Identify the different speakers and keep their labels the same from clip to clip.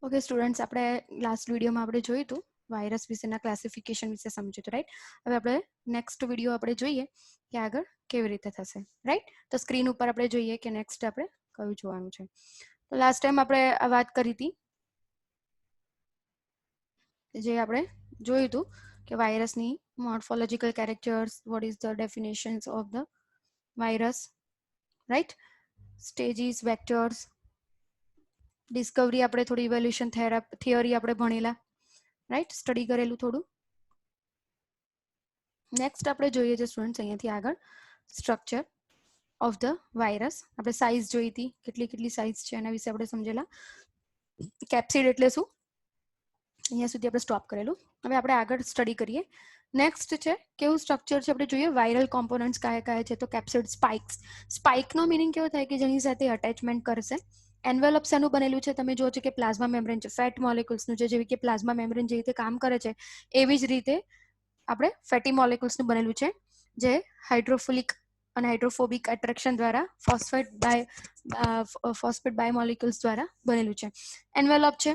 Speaker 1: Okay students, આપણે last વિડીયોમાં આપણે જોયું હતું વાયરસ વિશેના ક્લાસિફિકેશન વિશે સમજ્યું હતું, રાઈટ? હવે આપણે નેક્સ્ટ વિડીયો આપણે જોઈએ કે આગળ કેવી રીતે થશે, રાઈટ? તો સ્ક્રીન ઉપર આપણે જોઈએ કે નેક્સ્ટ આપણે કયું જોવાનું છે. તો લાસ્ટ ટાઈમ આપણે આ વાત કરી હતી, જે આપણે જોયું હતું કે વાયરસની morphological characters, what is the definitions of the virus, right? Stages, vectors, discovery આપણે થોડી ઇવોલ્યુશન થિયરી આપણે ભણેલા, રાઈટ? સ્ટડી કરેલું થોડું. નેક્સ્ટ આપણે જોઈએ છે સ્ટુડન્ટ્સ અહીંયાથી આગળ સ્ટ્રક્ચર ઓફ ધ વાયરસ. આપણે સાઇઝ જોઈ હતી, કેટલી કેટલી સાઇઝ છે એના વિશે આપણે સમજેલા. કેપ્સિડ એટલે શું, અહીંયા સુધી આપણે સ્ટોપ કરેલું. હવે આપણે આગળ સ્ટડી કરીએ. નેક્સ્ટ છે કેવું સ્ટ્રક્ચર છે આપણે જોઈએ. વાયરલ કોમ્પોનન્ટ્સ કયા કયા છે, તો કેપ્સિડ, સ્પાઇક્સ. સ્પાઇકનો મિનિંગ કેવો થાય કે જેની સાથે અટેચમેન્ટ કરશે. એન્વેલપ શેનું બનેલું છે, તમે જો છો કે પ્લાઝ્મા મેમ્બ્રેન છે, ફેટ મોલેક્યુલ્સનું છે. જેવી કે પ્લાઝ્મા મેમ્બ્રેન જે રીતે કામ કરે છે એવી જ રીતે આપણે ફેટી મોલેક્યુલ્સનું બનેલું છે, જે હાઇડ્રોફિલિક અને હાઇડ્રોફોબિક એટ્રેક્શન દ્વારા ફોસ્ફેટ બાયોમોલેક્યુલ્સ દ્વારા બનેલું છે. એન્વેલપ છે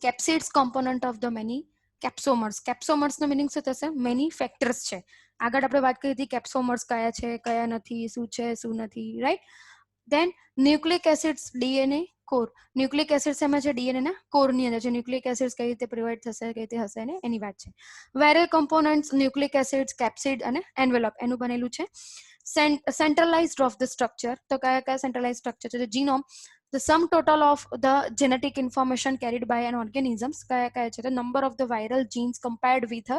Speaker 1: capsids component of the many capsomers. કેપ્સોમર્સનો મિનિંગ શું થશે, મેની ફેક્ટર્સ છે. આગળ આપણે વાત કરી હતી કેપ્સોમર્સ કયા છે, કયા નથી, શું છે શું નથી, right? Then nucleic acids, DNA core. Nucleic acids એમાં છે ડીએનએ ના કોરની અંદર છે. ન્યુક્લિક એસિડ્સ કઈ રીતે પ્રોવાઈડ થશે, કઈ રીતે હશે ને એની વાત છે. વાયરલ કોમ્પોનન્ટ્સ, ન્યુક્લિક એસિડ્સ, કેપ્સિડ અને એન્વેલપ એનું બનેલું છે. સેન્ટ્રલાઇઝડ ઓફ ધ સ્ટ્રક્ચર, તો કયા કયા સેન્ટ્રલાઇઝ સ્ટ્રક્ચર છે. Genome, the sum total of the genetic information carried by an organism. કયા કયા છે, the number of the viral genes compared with a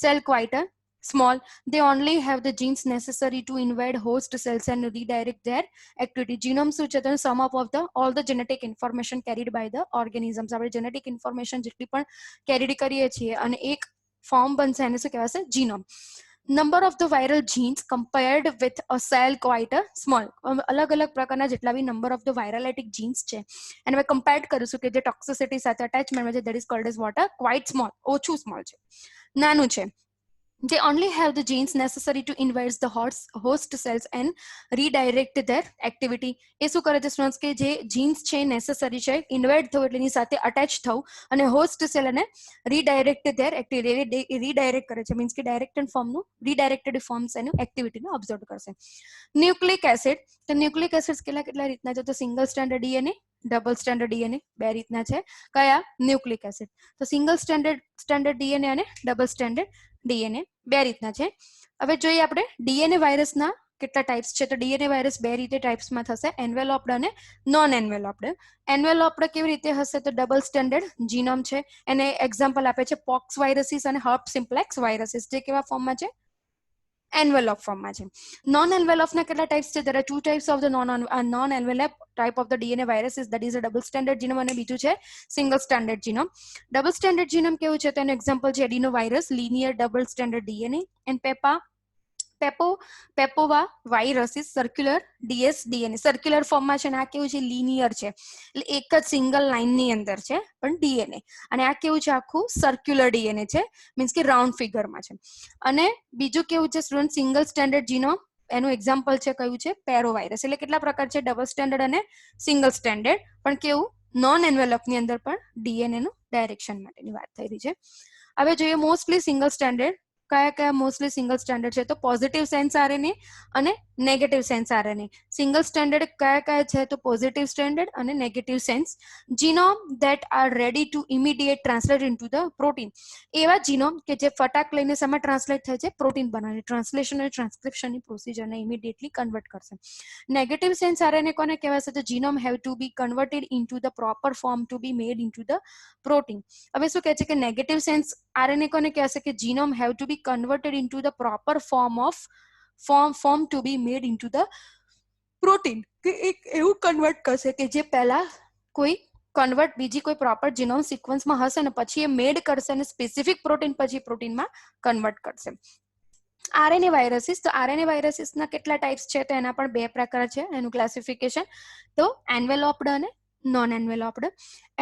Speaker 1: cell quite a small. They only have the genes necessary to invade host cells and redirect their activity. Genome શું છે, તો sum up of the all the genetic information carried by the organisms. આપણે genetic information જેટલી પણ carried કરીએ છીએ અને એક ફોર્મ બનશે એને શું કહેવાશે, genome. Number of the viral jeans compared with a cell quite a small. અલગ અલગ પ્રકારના જેટલા બી નંબર ઓફ ધ વાયરલેટિક જીન્સ છે એને અમે કમ્પેર્ડ કરીશું કે જે ટોક્સિસિટી સાથે અટેચમેન્ટ છે, that is called as what, quite small, ઓછું સ્મોલ છે, નાનું છે. They only have the genes necessary to invade the host cells and redirect their activity. એ શું કરે છે સ્ટુડન્ટ્સ કે જે જીન્સ છે નેસેસરી છે, ઇન્વેડ થવું એટલે એની સાથે અટેચ થવું અને હોસ્ટ સેલ અને રીડાયરેક્ટ ધેર એક્ટિવિટી, રીડાયરેક્ટ કરે છે. મીન્સ કે ડાયરેક્ટેડ ફોર્મનું રીડાયરેક્ટેડ ફોર્મ્સ એનું એક્ટિવિટીને ઓબ્ઝર્વ કરશે. ન્યુક્લિક એસિડ, તો ન્યુક્લિક એસિડ્સ કેટલા કેટલા રીતના છે, તો સિંગલ સ્ટ્રેન્ડર્ડ ડીએનએ, ડબલ સ્ટ્રેન્ડર્ડ ડીએનએ, બે રીતના છે. કયા ન્યુક્લિક એસિડ, તો સિંગલ સ્ટ્રેન્ડર્ડ ડીએનએ અને ડબલ સ્ટ્રેન્ડર્ડ ડીએનએ બે રીતના છે. હવે જોઈએ આપણે ડીએનએ વાયરસના કેટલા ટાઈપ્સ છે, તો ડીએનએ વાયરસ બે રીતે ટાઈપ્સમાં થશે, એન્વેલોપ્ડ અને નોન એન્વેલોપ્ડ. એન્વેલોપ્ડ કેવી રીતે હશે, તો ડબલ સ્ટેન્ડર્ડ જીનોમ છે. એને એક્ઝામ્પલ આપે છે પોક્સ વાયરસીસ અને હર્પ સિમ્પ્લેક્સ વાયરસીસ, જે કેવા ફોર્મમાં છે, એન્વેલોપ ફોર્મમાં છે. નોન એન્વેલોપના કેટલા ટાઈપ્સ છે, there are two types of the non envelope type of the DNA viruses, that is a double standard genome અને બીજું છે single standard genome. Double standard genome કેવું છે, તો એનું એક્ઝામ્પલ છે adeno virus, linear double standard DNA, and papova viruses, circular DS DNA. Circular ફોર્મમાં છે અને આ કેવું છે, લિનિયર છે, એટલે એક જ સિંગલ લાઇનની અંદર છે પણ ડીએનએ. અને આ કેવું છે, આખું સર્ક્યુલર ડીએનએ છે, મીન્સ કે રાઉન્ડ ફિગરમાં છે. અને બીજું કેવું છે સ્ટુડન્ટ, સિંગલ સ્ટેન્ડર્ડ જીનોમ, એનું એક્ઝામ્પલ છે કયું છે, પેરોવાયરસ. એટલે કેટલા પ્રકાર છે, ડબલ સ્ટેન્ડર્ડ અને સિંગલ સ્ટેન્ડર્ડ, પણ કેવું નોન એન્વેલપની અંદર પણ ડીએનએ નું ડાયરેક્શન માટેની વાત થઈ રહી છે. હવે જોઈએ મોસ્ટલી સિંગલ સ્ટેન્ડર્ડ કયા કયા મોસ્ટલી સિંગલ સ્ટેન્ડર્ડ છે, તો પોઝિટિવ સેન્સ આરએનએ અને negative sense RNA. Single standard કયા કયા છે, તો પોઝિટિવ સ્ટેન્ડર્ડ અને negative sense. Genome that are ready to immediate translate into the protein. એવા જીનોમ કે જે ફટાક લઈને શેમાં ટ્રાન્સલેટ થાય છે, પ્રોટીન બનાવીને. ટ્રાન્સલેશન અને ટ્રાન્સક્રિપ્શનની પ્રોસિજરને ઇમિડિયેટલી કન્વર્ટ કરશે. નેગેટિવ સેન્સ આરએનએ કોને કહેવાશે, તો genome have to be converted into the proper form to be made into the protein. હવે શું કહે છે કે નેગેટિવ સેન્સ આરએનએ કોને કહેશે કે genome have to be converted into the proper form to be made into the protein. કે એક એવું કન્વર્ટ કરશે કે જે પહેલા કોઈ કન્વર્ટ બીજી કોઈ પ્રોપર જીનોમ સિક્વન્સમાં હશે ને પછી એ મેડ કરશે અને સ્પેસિફિક પ્રોટીન પછી પ્રોટીનમાં કન્વર્ટ કરશે. આરએનએ વાયરસીસ, તો આરએનએ વાયરસીસના કેટલા ટાઈપ્સ છે, તો એના પણ બે પ્રકાર છે એનું ક્લાસિફિકેશન, તો એન્વેલોપ્ડ અને નોન એન્વેલોપ્ડ.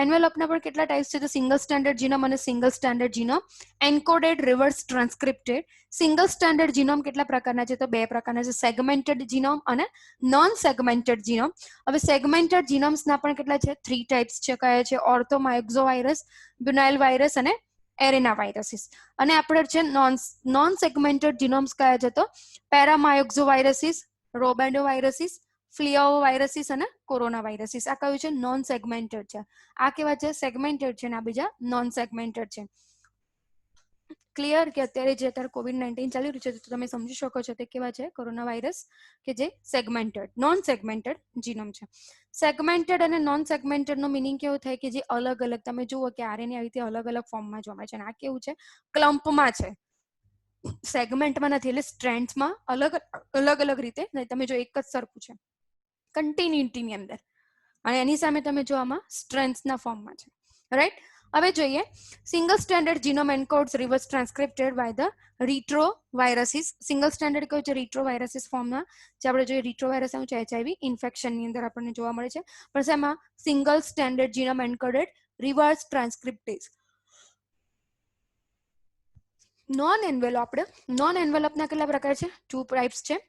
Speaker 1: એન્વેલોપના પણ કેટલા ટાઈપ્સ છે? તો સિંગલ સ્ટેન્ડર્ડ જીનોમ અને single standard genome. Encoded, reverse transcripted. Single standard genome કેટલા પ્રકારના છે? તો બે પ્રકારના છે, સેગમેન્ટેડ જીનોમ અને નોન સેગમેન્ટેડ જીનોમ. હવે સેગમેન્ટેડ જીનોમ્સના પણ કેટલા છે? 3 ટાઈપ્સ છે. કયા છે? ઓર્થોમાયોક્ઝોવાયરસ, બ્યુનાઇલ વાયરસ અને એરેના વાયરસીસ. અને આપણે છે નોન સેગમેન્ટેડ જીનોમ્સ કયા છે? તો પેરામાયોક્ઝોવાયરસીસ, રોબેન્ડોવાયરસીસ, ફ્લિયાઓવાયરસીસ અને કોરોના વાયરસીસ. આ કયું છે? નોન સેગમેન્ટેડ છે. આ કેવા છે? સેગમેન્ટેડ છે, અને આ બીજા નોન સેગમેન્ટેડ છે. ક્લિયર કે અત્યારે જે અત્યારે COVID-19 ચાલી રહ્યું છે તો તમે સમજી શકો છો તે કેવા છે? કોરોના વાયરસ કે જે સેગમેન્ટેડ, નોન સેગમેન્ટેડ જીનોમ છે. સેગમેન્ટેડ અને નોન સેગમેન્ટેડ નો મિનિંગ કેવું થાય કે જે અલગ અલગ, તમે જુઓ કે આરએનએ આવી રીતે અલગ અલગ ફોર્મમાં જોવા મળે છે, અને આ કેવું છે? ક્લમ્પમાં છે, સેગમેન્ટમાં નથી, એટલે સ્ટ્રેન્ડ્સમાં અલગ અલગ અલગ રીતે તમે જો એક જ સરખું છે કન્ટિન્યુટીની અંદર, અને એની સામે તમે જો આમાં સ્ટ્રેન્થ્સના ફોર્મમાં છે, રાઈટ. હવે જોઈએ single standard genome encodes reverse transcripted by the retroviruses. Single standard કયું છે? રીટ્રોવાયરસીસ ફોર્મમાં જે આપણે જોઈએ રીટ્રોવાયરસ શું છે? એચઆઈવી ઇન્ફેક્શનની અંદર આપણને જોવા મળે છે, પણ શેમાં? Single standard genome encoded reverse transcriptase. Non enveloped. Non એન્વેલોપના કેટલા પ્રકાર છે? 2 ટાઈપ્સ છે,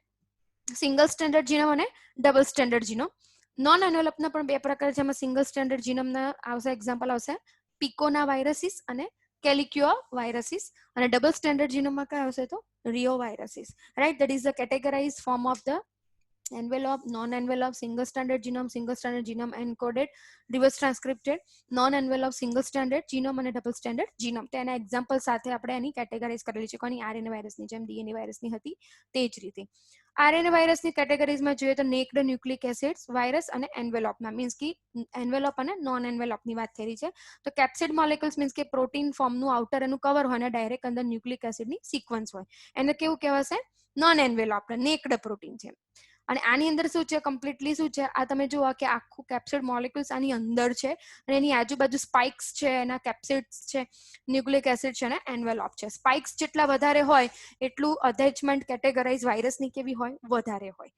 Speaker 1: સિંગલ સ્ટેન્ડર્ડ જીનોમ અને ડબલ સ્ટેન્ડર્ડ જીનોમ. નોન એન્વેલોપના પણ 2 પ્રકાર છે. એમાં સિંગલ સ્ટેન્ડર્ડ જીનોમના આવશે, એક્ઝામ્પલ આવશે પિકોના વાયરસીસ અને કેલિક્યુઆ વાયરસીસ. અને ડબલ સ્ટેન્ડર્ડ જીનોમમાં કયા આવશે? તો Rio viruses, right. That is the categorise form of the envelope, non-envelope, single standard genome encoded, reverse transcripted, non-envelope, single standard genome અને ડબલ સ્ટેન્ડર્ડ જીનોમ. તેના example સાથે આપણે એની કેટેગરાઇઝ કરેલી છે, કોની? આરએનએ વાયરસની જેમ ડીએનએ વાયરસની હતી તે જ રીતે. આરએનએ વાયરસની કેટેગરીઝમાં જોઈએ તો નેક્ડ ન્યુક્લિક એસિડ્સ વાયરસ અને એન્વેલોપના, મીન્સ કે એન્વેલોપ અને નોન એન્વેલોપની વાત થઈ રહી છે. તો કેપ્સિડ મોલેક્યુલ્સ મીન્સ કે પ્રોટીન ફોર્મનું આઉટર એનું કવર હોય અને ડાયરેક્ટ અંદર ન્યુક્લિક એસિડની સિક્વન્સ હોય, એને કેવું કહેવાશે? નોન એન્વેલોપ, નેક્ડ પ્રોટીન છે. અને આની અંદર શું છે? કમ્પ્લીટલી શું છે? આ તમે જુઓ કે આખું કેપ્સિડ મોલેક્યુલ્સ આની અંદર છે, અને એની આજુબાજુ સ્પાઇક્સ છે, એના કેપ્સિડ્સ છે, ન્યુક્લિક એસિડ છે અને એન્વેલોપ છે. સ્પાઇક્સ જેટલા વધારે હોય એટલું અટેચમેન્ટ કેટેગરાઇઝ વાયરસની કેવી હોય? વધારે હોય.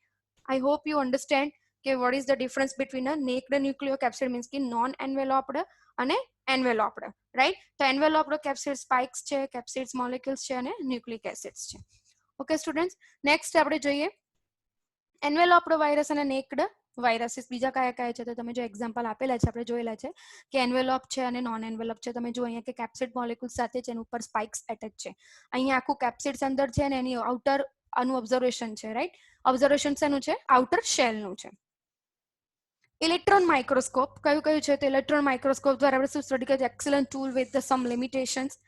Speaker 1: આઈ હોપ યુ અન્ડરસ્ટેન્ડ કે what is the difference between a naked nucleocapsid means કે નોન એન્વેલોપ્ડ અને એન્વેલોપ્ડ, રાઈટ. તો એન્વેલોપ્ડ કેપ્સિડ સ્પાઇક્સ છે, કેપ્સિડ્સ મોલેક્યુલ્સ છે અને ન્યુક્લિક એસિડ્સ છે. ઓકે સ્ટુડન્ટ્સ, નેક્સ્ટ આપણે જોઈએ એન્વેલોપ્ડ વાયરસ અને નેક્ડ વાયરસીસ. બીજા કયા કયા છે? તો તમે જો એક્ઝામ્પલ આપેલા છે, આપણે જોયેલા છે કે એન્વેલોપ છે અને નોન એન્વેલોપ છે. તમે જો અહીંયા કે કેપ્સિડ મોલેક્યુલ સાથે છે, એની ઉપર સ્પાઇક્સ એટેચ છે. અહીંયા આખું કેપ્સિડ અંદર છે અને એની આઉટર આનું ઓબ્ઝર્વેશન છે, રાઈટ. ઓબ્ઝર્વેશન શેનું છે? આઉટર શેલનું છે. ઇલેક્ટ્રોન માઇક્રોસ્કોપ કયું કયું છે? તો ઇલેક્ટ્રોન માઇક્રોસ્કોપ દ્વારા આપણે શું સ્ટડી કરીએ? Excellent tool with the some limitations.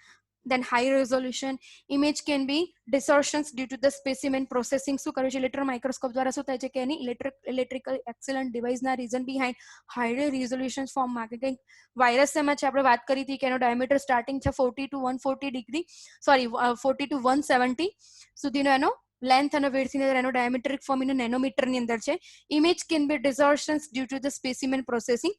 Speaker 1: Then high resolution image can be distortions due to the specimen processing. શું કર્યું છે? ઇલેક્ટ્રોન માઇક્રોસ્કોપ દ્વારા શું થાય છે કે એની ઇલેક્ટ્રિકલ એક્સલન્ટ ડિવાઇસના રીઝન બિહાઇન્ડ હાઈ રિઝોલ્યુશન ફોર્મમાં કે કંઈક વાયરસ એમાં છે, આપણે વાત કરી હતી કે એનો ડાયામીટર સ્ટાર્ટિંગ છે 40 to 140 ડિગ્રી, સોરી 40 to 170 સુધીનો એનો લેન્થ અને વિડ્થની અંદર એનો ડાયામેટ્રિક ફોર્મ ઇન નેનોમીટરની અંદર છે. Image can be distortions due to the specimen processing.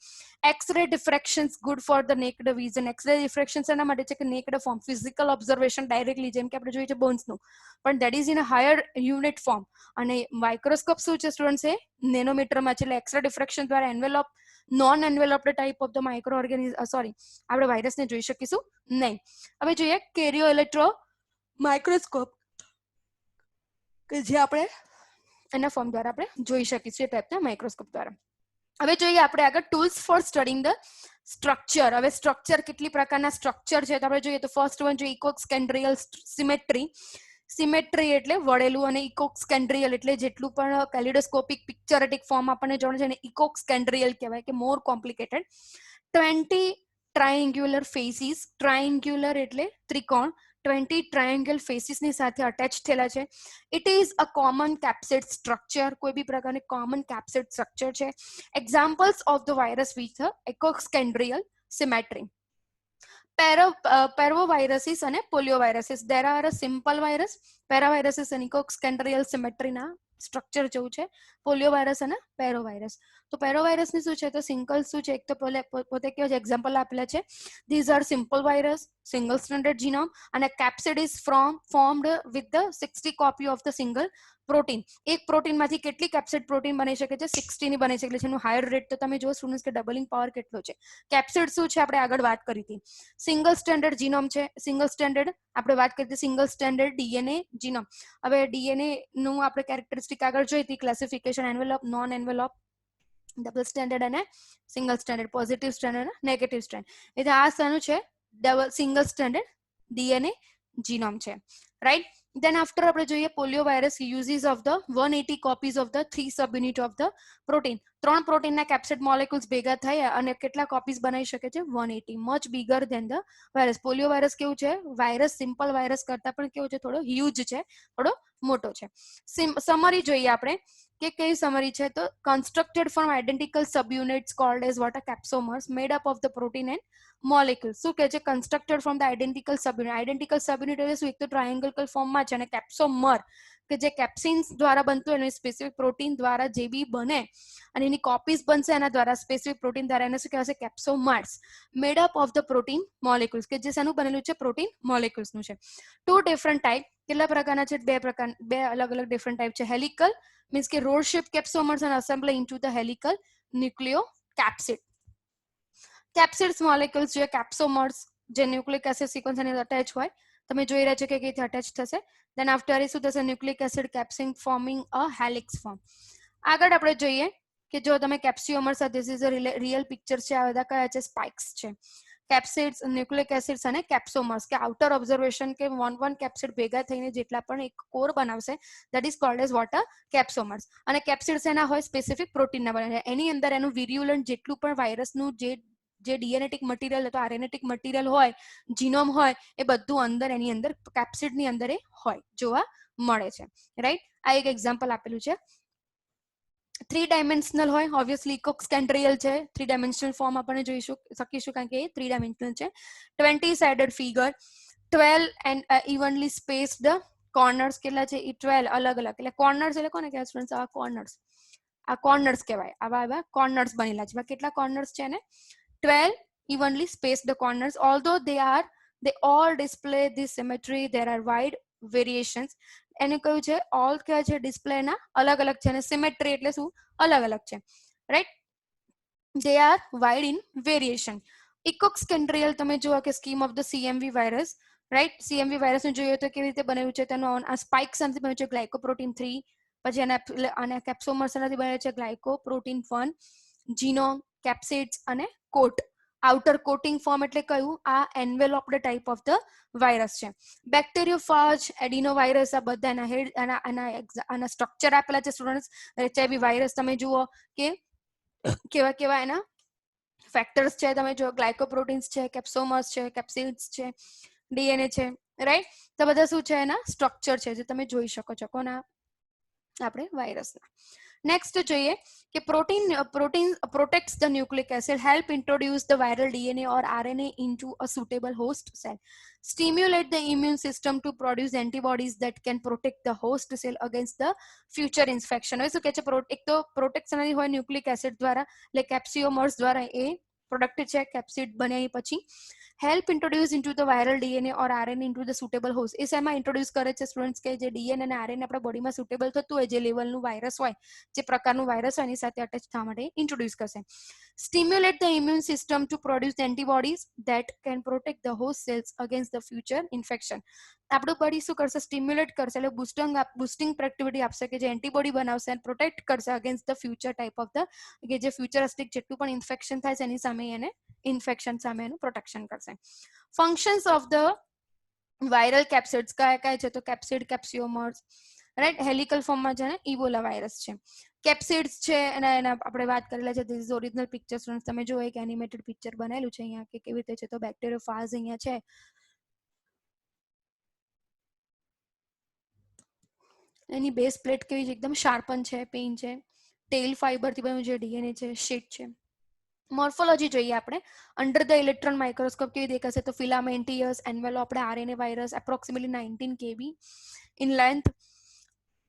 Speaker 1: X-ray diffractions good for the naked vision. X-ray diffractions એના માટે છે કે naked form, physical observation directly, જેમ કે આપણે જોઈએ છે બોન્સનું, પણ that is in a higher unit form. અને માઇક્રોસ્કોપ શું છે સ્ટુડન્ટ્સ? એ નેનોમીટરમાં છે, એટલે એક્સ-રે ડિફ્રેક્શન દ્વારા envelope, non enveloped type of the microorganism, sorry આપણે વાયરસને જોઈ શકીશું નહીં. હવે જોઈએ કેરિયો ઇલેક્ટ્રો માઇક્રોસ્કોપ કે જે આપણે એના ફોર્મ દ્વારા આપણે જોઈ શકીશું એ ટાઈપના માઇક્રોસ્કોપ દ્વારા. હવે જોઈએ આપણે આગળ tools for studying the structure. હવે સ્ટ્રક્ચર, કેટલી પ્રકારના સ્ટ્રક્ચર છે તો આપણે જોઈએ તો ફર્સ્ટ વન જોઈએ ઇકોક્સકેન્ડ્રિયલ સિમેટ્રી. સિમેટ્રી એટલે વળેલું, અને ઇકોક્સકેન્ડ્રિયલ એટલે જેટલું પણ કેલિડોસ્કોપિક પિક્ચરેટિક ફોર્મ આપણને જોડે છે એને ઇકોક્સકેન્ડ્રિયલ કહેવાય, કે more complicated. 20 triangular faces. Triangular એટલે ત્રિકોણ. 20 ટ્રાયંગલ ફેસીસની સાથે અટેચ થયેલા છે. It is a common capsid structure. કોઈ બી પ્રકારની કોમન કેપ્સિડ સ્ટ્રક્ચર છે. Examples of the virus with icosahedral symmetry. Parvoviruses અને polioviruses. There are a simple virus, parvoviruses અને ઇકોક્સકેન્ડ્રિયલ સિમેટ્રીના સ્ટ્રક્ચર જેવું છે. પોલિયોવાયરસ અને પેરોવાયરસ. તો પેરોવાયરસની શું છે? તો સિંગલ શું છે? એક તો પોતે કેવા છે? એક્ઝામ્પલ આપેલા છે. These are simple virus, single standard genome, અને capsid is formed with the 60 copy of the single protein, એક પ્રોટીનમાંથી કેટલી કેપ્સિડ પ્રોટીન બની શકે છે? 60 ની બની શકે છે. એનું હાયર રેટ તો તમે જો સ્ટુડન્ટ્સ કે ડબલિંગ પાવર કેટલો છે. કેપ્સિડ શું છે આપણે આગળ વાત કરી હતી. સિંગલ સ્ટેન્ડર્ડ જીનોમ છે. સિંગલ સ્ટેન્ડર્ડ આપણે વાત કરી હતી સિંગલ સ્ટેન્ડર્ડ ડીએનએ જીનોમ. હવે ડીએનએ નું આપણે કેરેક્ટરિસ્ટિક આગળ જોઈ હતી, classification envelope, non envelope, double standard અને સિંગલ સ્ટેન્ડર્ડ, પોઝિટિવ સ્ટેન્ડર્ડ અને નેગેટિવ સ્ટેન્ડર્ડ. એટલે આ શાનું છે? Double single standard DNA genome છે, રાઈટ. Then after આપણે જોઈએ polio virus uses of the 180 copies of the 3 subunit of the protein. 3 પ્રોટીનના કેપ્સિડ molecules ભેગા થયા અને કેટલા કોપીઝ બનાવી શકે છે? 180, much bigger than the virus. Polio virus કેવું છે? વાયરસ સિમ્પલ વાયરસ કરતા પણ કેવું છે? થોડો હ્યુજ છે, થોડો મોટો છે. સમરી જોઈએ આપણે કે કઈ સમરી છે તો constructed from identical subunits called as what? Capsomers made up of the protein and molecule. શું કહે છે? Constructed from the identical subunit. Identical subunit એટલે શું? એક તો ટ્રાયેંગલ ફોર્મમાં છે અને કેપ્સોમર કે જે કેપ્સિન્સ દ્વારા બનતું એનું સ્પેસિફિક પ્રોટીન દ્વારા જે બી બને અને એની કોપીઝ બનશે એના દ્વારા સ્પેસિફિક પ્રોટીન દ્વારા એને શું કહેવાશે? Capsomers. Made up of the protein molecules કે જે શાનું બનેલું છે? પ્રોટીન મોલેક્યુલ્સનું છે. 2 ડિફરન્ટ ટાઈપ. કેટલા પ્રકારના છે? 2 પ્રકાર, 2 અલગ અલગ ડિફરન્ટ ટાઈપ છે. હેલિકલ મીન્સ કે રોડ શેપ કેપ્સોમર્સ અને assemble into the helical nucleocapsid. Capsids molecules જે કેપ્સોમર્સ જે ન્યુક્લિક એસિડ સિક્વન્સ એની અટેચ હોય, તમે જોઈ રહ્યા છો કે કઈથી અટેચ થશે. દેન આફ્ટર એ શું થશે? ન્યુક્લિક એસિડ કેપ્સિંગ ફોર્મિંગ અ હેલિક્સ ફોર્મ. આગળ આપણે જોઈએ કે જો તમે capsomers, this is a real picture છે. આ બધા કયા છે? સ્પાઇક્સ છે. કેપ્સિડ્સ, ન્યુક્લિક એસિડ્સ અને કેપ્સોમર્સ કે આઉટર ઓબ્ઝર્વેશન કે વન કેપ્સિડ ભેગા થઈને જેટલા પણ એક કોર બનાવશે that is called as what? Capsomers. અને કેપ્સિડ્સ એના હોય સ્પેસિફિક પ્રોટીનના બને. એની અંદર એનું વિર્યુલન્ટ જેટલું પણ વાયરસનું જે ડીએનેટિક મટીરિયલ અથવા આરએનેટિક મટીરિયલ હોય, જીનોમ હોય, એ બધું અંદર એની અંદર કેપ્સિડની અંદર એ હોય જોવા મળે છે, રાઈટ. આ એક એક્ઝામ્પલ આપેલું છે. 3 ડાયમેન્શનલ હોય, ઓબ્વિયસલી ઇકોક્સ કેન્ટ્રિયલ છે. 3 ડાયમેન્શનલ ફોર્મ આપણે જોઈશું શકીશું કારણ કે એ 3 ડાયમેન્શનલ છે. 20 sided figure, 12 and evenly spaced corners કેટલા છે? એ 12 અલગ અલગ. એટલે કોર્નર્સ એટલે કોને કહેવાય સ્ટુડન્ટ્સ? આ કોર્નર્સ, આ કોર્નર્સ કહેવાય. આવા કોર્નર્સ બનેલા છે. કેટલા કોર્નર્સ છે ને? 12 evenly spaced corners. Although they all display this symmetry, there are wide variations. એને કહ્યું છે ઓલ કહેવાય છે ડિસ્પ્લે ના અલગ અલગ છે અને સિમેટ્રી એટલે શું? અલગ અલગ છે, right. they are wide in variation. ઇકોક્સ કેન્ટ્રિયલ તમે જુઓ કે scheme of the CMV virus, right. CMV virus નું જોઈએ તો કેવી રીતે બનેલું છે? તેનું આ સ્પાઇક્સ આનાથી બન્યું છે ગ્લાયકોપ્રોટીન 3, પછી આના કેપ્સોમર્સ આનાથી બને છે ગ્લાયકોપ્રોટીન 1, જીનોમ, કેપ્સિડ્સ અને કોટ. આઉટર કોટિંગ ફોર્મ એટલે કયું? આ એન્વેલોપ્ડ ટાઈપ ઓફ ધ વાયરસ છે. બેક્ટેરિયોફાજ, એડિનોવાયરસ, આ બધા એના હેડ આના સ્ટ્રક્ચર આપેલા છે સ્ટુડન્ટ્સ. એચઆઈવી વાયરસ તમે જુઓ કે કેવા કેવા એના ફેક્ટર્સ છે તમે જો, ગ્લાયકોપ્રોટીન્સ છે, કેપ્સોમર્સ છે, કેપ્સિડ્સ છે, ડીએનએ છે, રાઈટ. તો બધા શું છે? એના સ્ટ્રક્ચર છે જે તમે જોઈ શકો છો કોના? આપણે વાયરસના. નેક્સ્ટ જોઈએ કે protein protects the nucleic acid, help introduce the viral DNA or RNA into a suitable host cell, stimulate the immune system to produce antibodies that can protect the host cell against the future infection. હવે શું કહે છે? એક તો protection હોય nucleic acid દ્વારા એટલે કેપ્સિયોમર્સ દ્વારા એ પ્રોડક્ટ છે કેપ્સિડ બન્યા પછી. Help introduce into the viral DNA or RNA into the suitable host. એ શેમાં ઇન્ટ્રોડ્યુસ કરે છે સ્ટુડન્ટ્સ? કે જે ડીએનએ અને આરએનએ આપણા બોડીમાં સુટેબલ થતું હોય, જે લેવલનું વાયરસ હોય, જે પ્રકારનું વાયરસ હોય એની સાથે અટેચ થવા માટે ઇન્ટ્રોડ્યુસ કરશે. Stimulate the immune system to produce antibodies that can protect the host cells against the future infection. આપણું બોડી શું કરશે? સ્ટિમ્યુલેટ કરશે એટલે બુસ્ટિંગ એક્ટિવિટી આપશે કે જે એન્ટીબોડી બનાવશે અને પ્રોટેક્ટ કરશે against the future type of the કે જે ફ્યુચરિસ્ટિક જેટલું પણ ઇન્ફેક્શન થાય છે એની સામે એને ઇન્ફેક્શન સામે એનું પ્રોટેક્શન કરશે. ફંક્શન્સ ઓફ ધ વાયરલ કેપ્સિડ્સ કયા કયા છે? તો કેપ્સિડ, કેપ્સિયોમર્સ, રાઈટ. હેલિકલ ફોર્મમાં છે ને ઇબોલા વાયરસ છે. કેપ્સિડ્સ છે અને એના આપણે વાત કરેલા છે. This is original picture students. તમે જો એક એનિમેટેડ પિક્ચર બનેલું છે અહીંયા કે કેવી રીતે છે. તો બેક્ટેરિયોફાજ અહીંયા છે. એની બેઝ પ્લેટ કેવી છે? એકદમ શાર્પન છે, પેઇન છે. ટેલ ફાઈબર થી બન્યું જે ડીએનએ છે, શીટ છે. મોર્ફોલોજી જોઈએ આપણે. અંડર ધ ઇલેક્ટ્રોન માઇક્રોસ્કોપ કેવી દેખાશે? તો filamentous enveloped RNA virus, approximately 19 kb in length,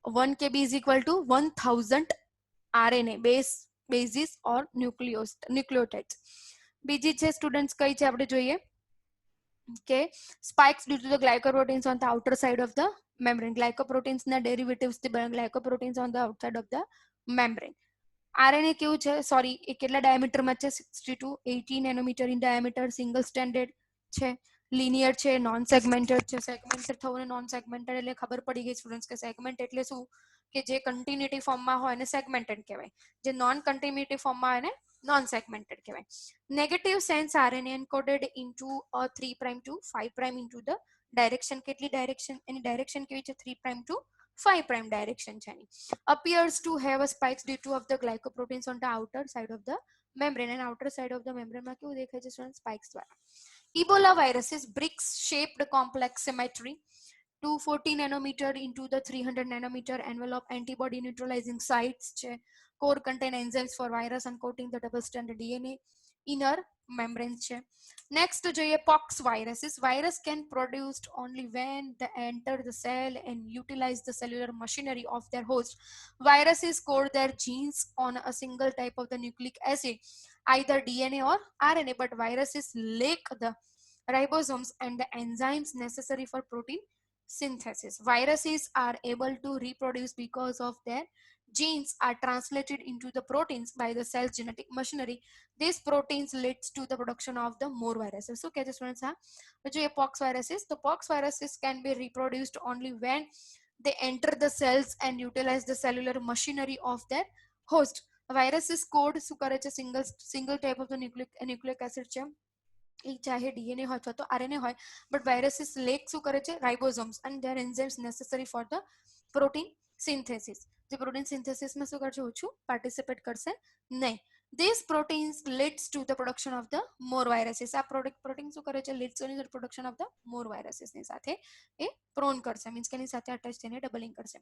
Speaker 1: 1 kb is equal to 1000 RNA bases or nucleotides. બીજી છે સ્ટુડન્ટ્સ કઈ છે આપણે જોઈએ કે spikes due to the glycoproteins on the outer side of the membrane. Glycoproteins ના derivatives થી બને glycoproteins on the outside of the membrane. RNA કેવું છે, સોરી, એ કેટલા ડાયામીટરમાં છે? 60 to 80 nanometre in diameter, single standard છે, લિનિયર છે, નોન સેગમેન્ટેડ છે. સેગમેન્ટેડ થવું ને નોન સેગમેન્ટેડ એટલે ખબર પડી ગઈ સ્ટુડન્ટ્સ કે સેગમેન્ટ એટલે શું, કે જે કન્ટિન્યુટી ફોર્મમાં હોય એને સેગમેન્ટેડ કહેવાય, જે નોન કન્ટિન્યુટી ફોર્મમાં હોય એને નોન સેગમેન્ટેડ કહેવાય. Negative sense RNA encoded into a 3' to 5' into the direction. કેટલી ડાયરેક્શન, એની ડાયરેક્શન કેવી છે? 3' to 5' ડાયરેક્શન છે એની. Appears to have a spikes due to of the glycoproteins on the outer side of the membrane, and outer side of the membrane માં કેવું દેખાય છે student? Spikes દ્વારા. Ebola virus is bricks shaped complex symmetry, 240 nanometer into the 300 nanometer envelope, antibody neutralizing sites છે, core contain enzymes for virus uncoating the double stranded DNA, inner membranes છે. Next જોઈએ pox viruses. Virus can produced only when they enter the cell and utilize the cellular machinery of their host. Viruses code their genes on a single type of the nucleic acid, either DNA or RNA, but viruses lack the ribosomes and the enzymes necessary for protein synthesis. Viruses are able to reproduce because of their genes are translated into the proteins by the cell's genetic machinery. These proteins leads to the production of the more viruses. So કે students હા, જો એ pox viruses, તો pox viruses can be reproduced only when they enter the cells and utilize the cellular machinery of their host. Viruses code શું કરે છે? single type of the nucleic acid છે, એ ચાહે DNA હોય અથવા તો આરએનએ હોય, બટ વાયરસીસ લેક શું કરે છે? Ribosomes and their enzymes necessary for the protein synthesis. જે પ્રોટીન સિન્થેસિસમાં શું કરશે? ઓછું પાર્ટિસિપેટ કરશે નહીં. These proteins leads to the production of the more viruses. આ પ્રોટીન શું કરે છે? leads to the production of the more viruses ની સાથે એ પ્રોન કરશે, મીન્સ કે એની સાથે અટેચ થઈને ડબલિંગ કરશે.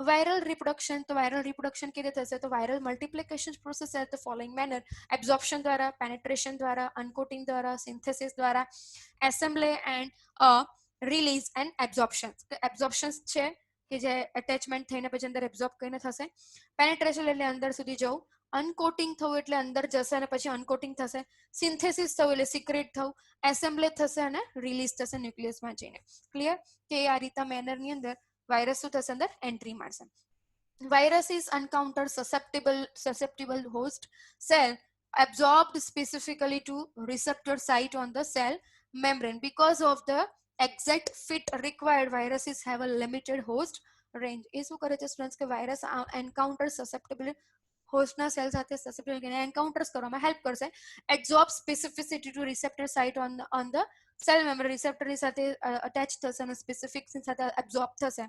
Speaker 1: વાયરલ રિપ્રોડક્શન, તો વાયરલ રિપ્રોડક્શન કેવી રીતે થશે? તો viral multiplication process at the following manner: absorption દ્વારા, પેનેટ્રેશન દ્વારા, અનકોટિંગ દ્વારા, સિન્થેસિસ દ્વારા, assembly and release and absorption. તો એબ્ઝોર્પ્શન છે કે જે અટેચમેન્ટ થઈને પછી અંદર એબ્ઝોર્બ કરીને થશે. પેનેટ્રેશન એટલે અંદર સુધી જવું. અનકોટિંગ થવું એટલે અંદર જશે અને પછી અનકોટિંગ થશે. સિન્થેસિસ થવું એટલે સિક્રેટ થવું. એસેમ્બલી થશે અને રિલીઝ થશે ન્યુક્લિયસમાં જઈને. ક્લિયર? કે આ રીતના મેનરની અંદર વાયરસ શું થશે? અંદર એન્ટ્રી મારશે. Viruses encounter susceptible host cell absorbed specifically to receptor site on the cell membrane. Because of the exact fit required, viruses have a limited host range. એ શું કરે છે સ્ટુડન્ટ્સ? કે વાયરસ એન્કાઉન્ટર સસેપ્ટેબલ હોસ્ટના cell સાથે susceptible encounters કરવામાં help કરશે. Absorb specificity to receptor site on the cell member, રિસેપ્ટરની સાથે અટેચ થશે અને સ્પેસિફિક સાથે એબ્ઝોર્બ થશે.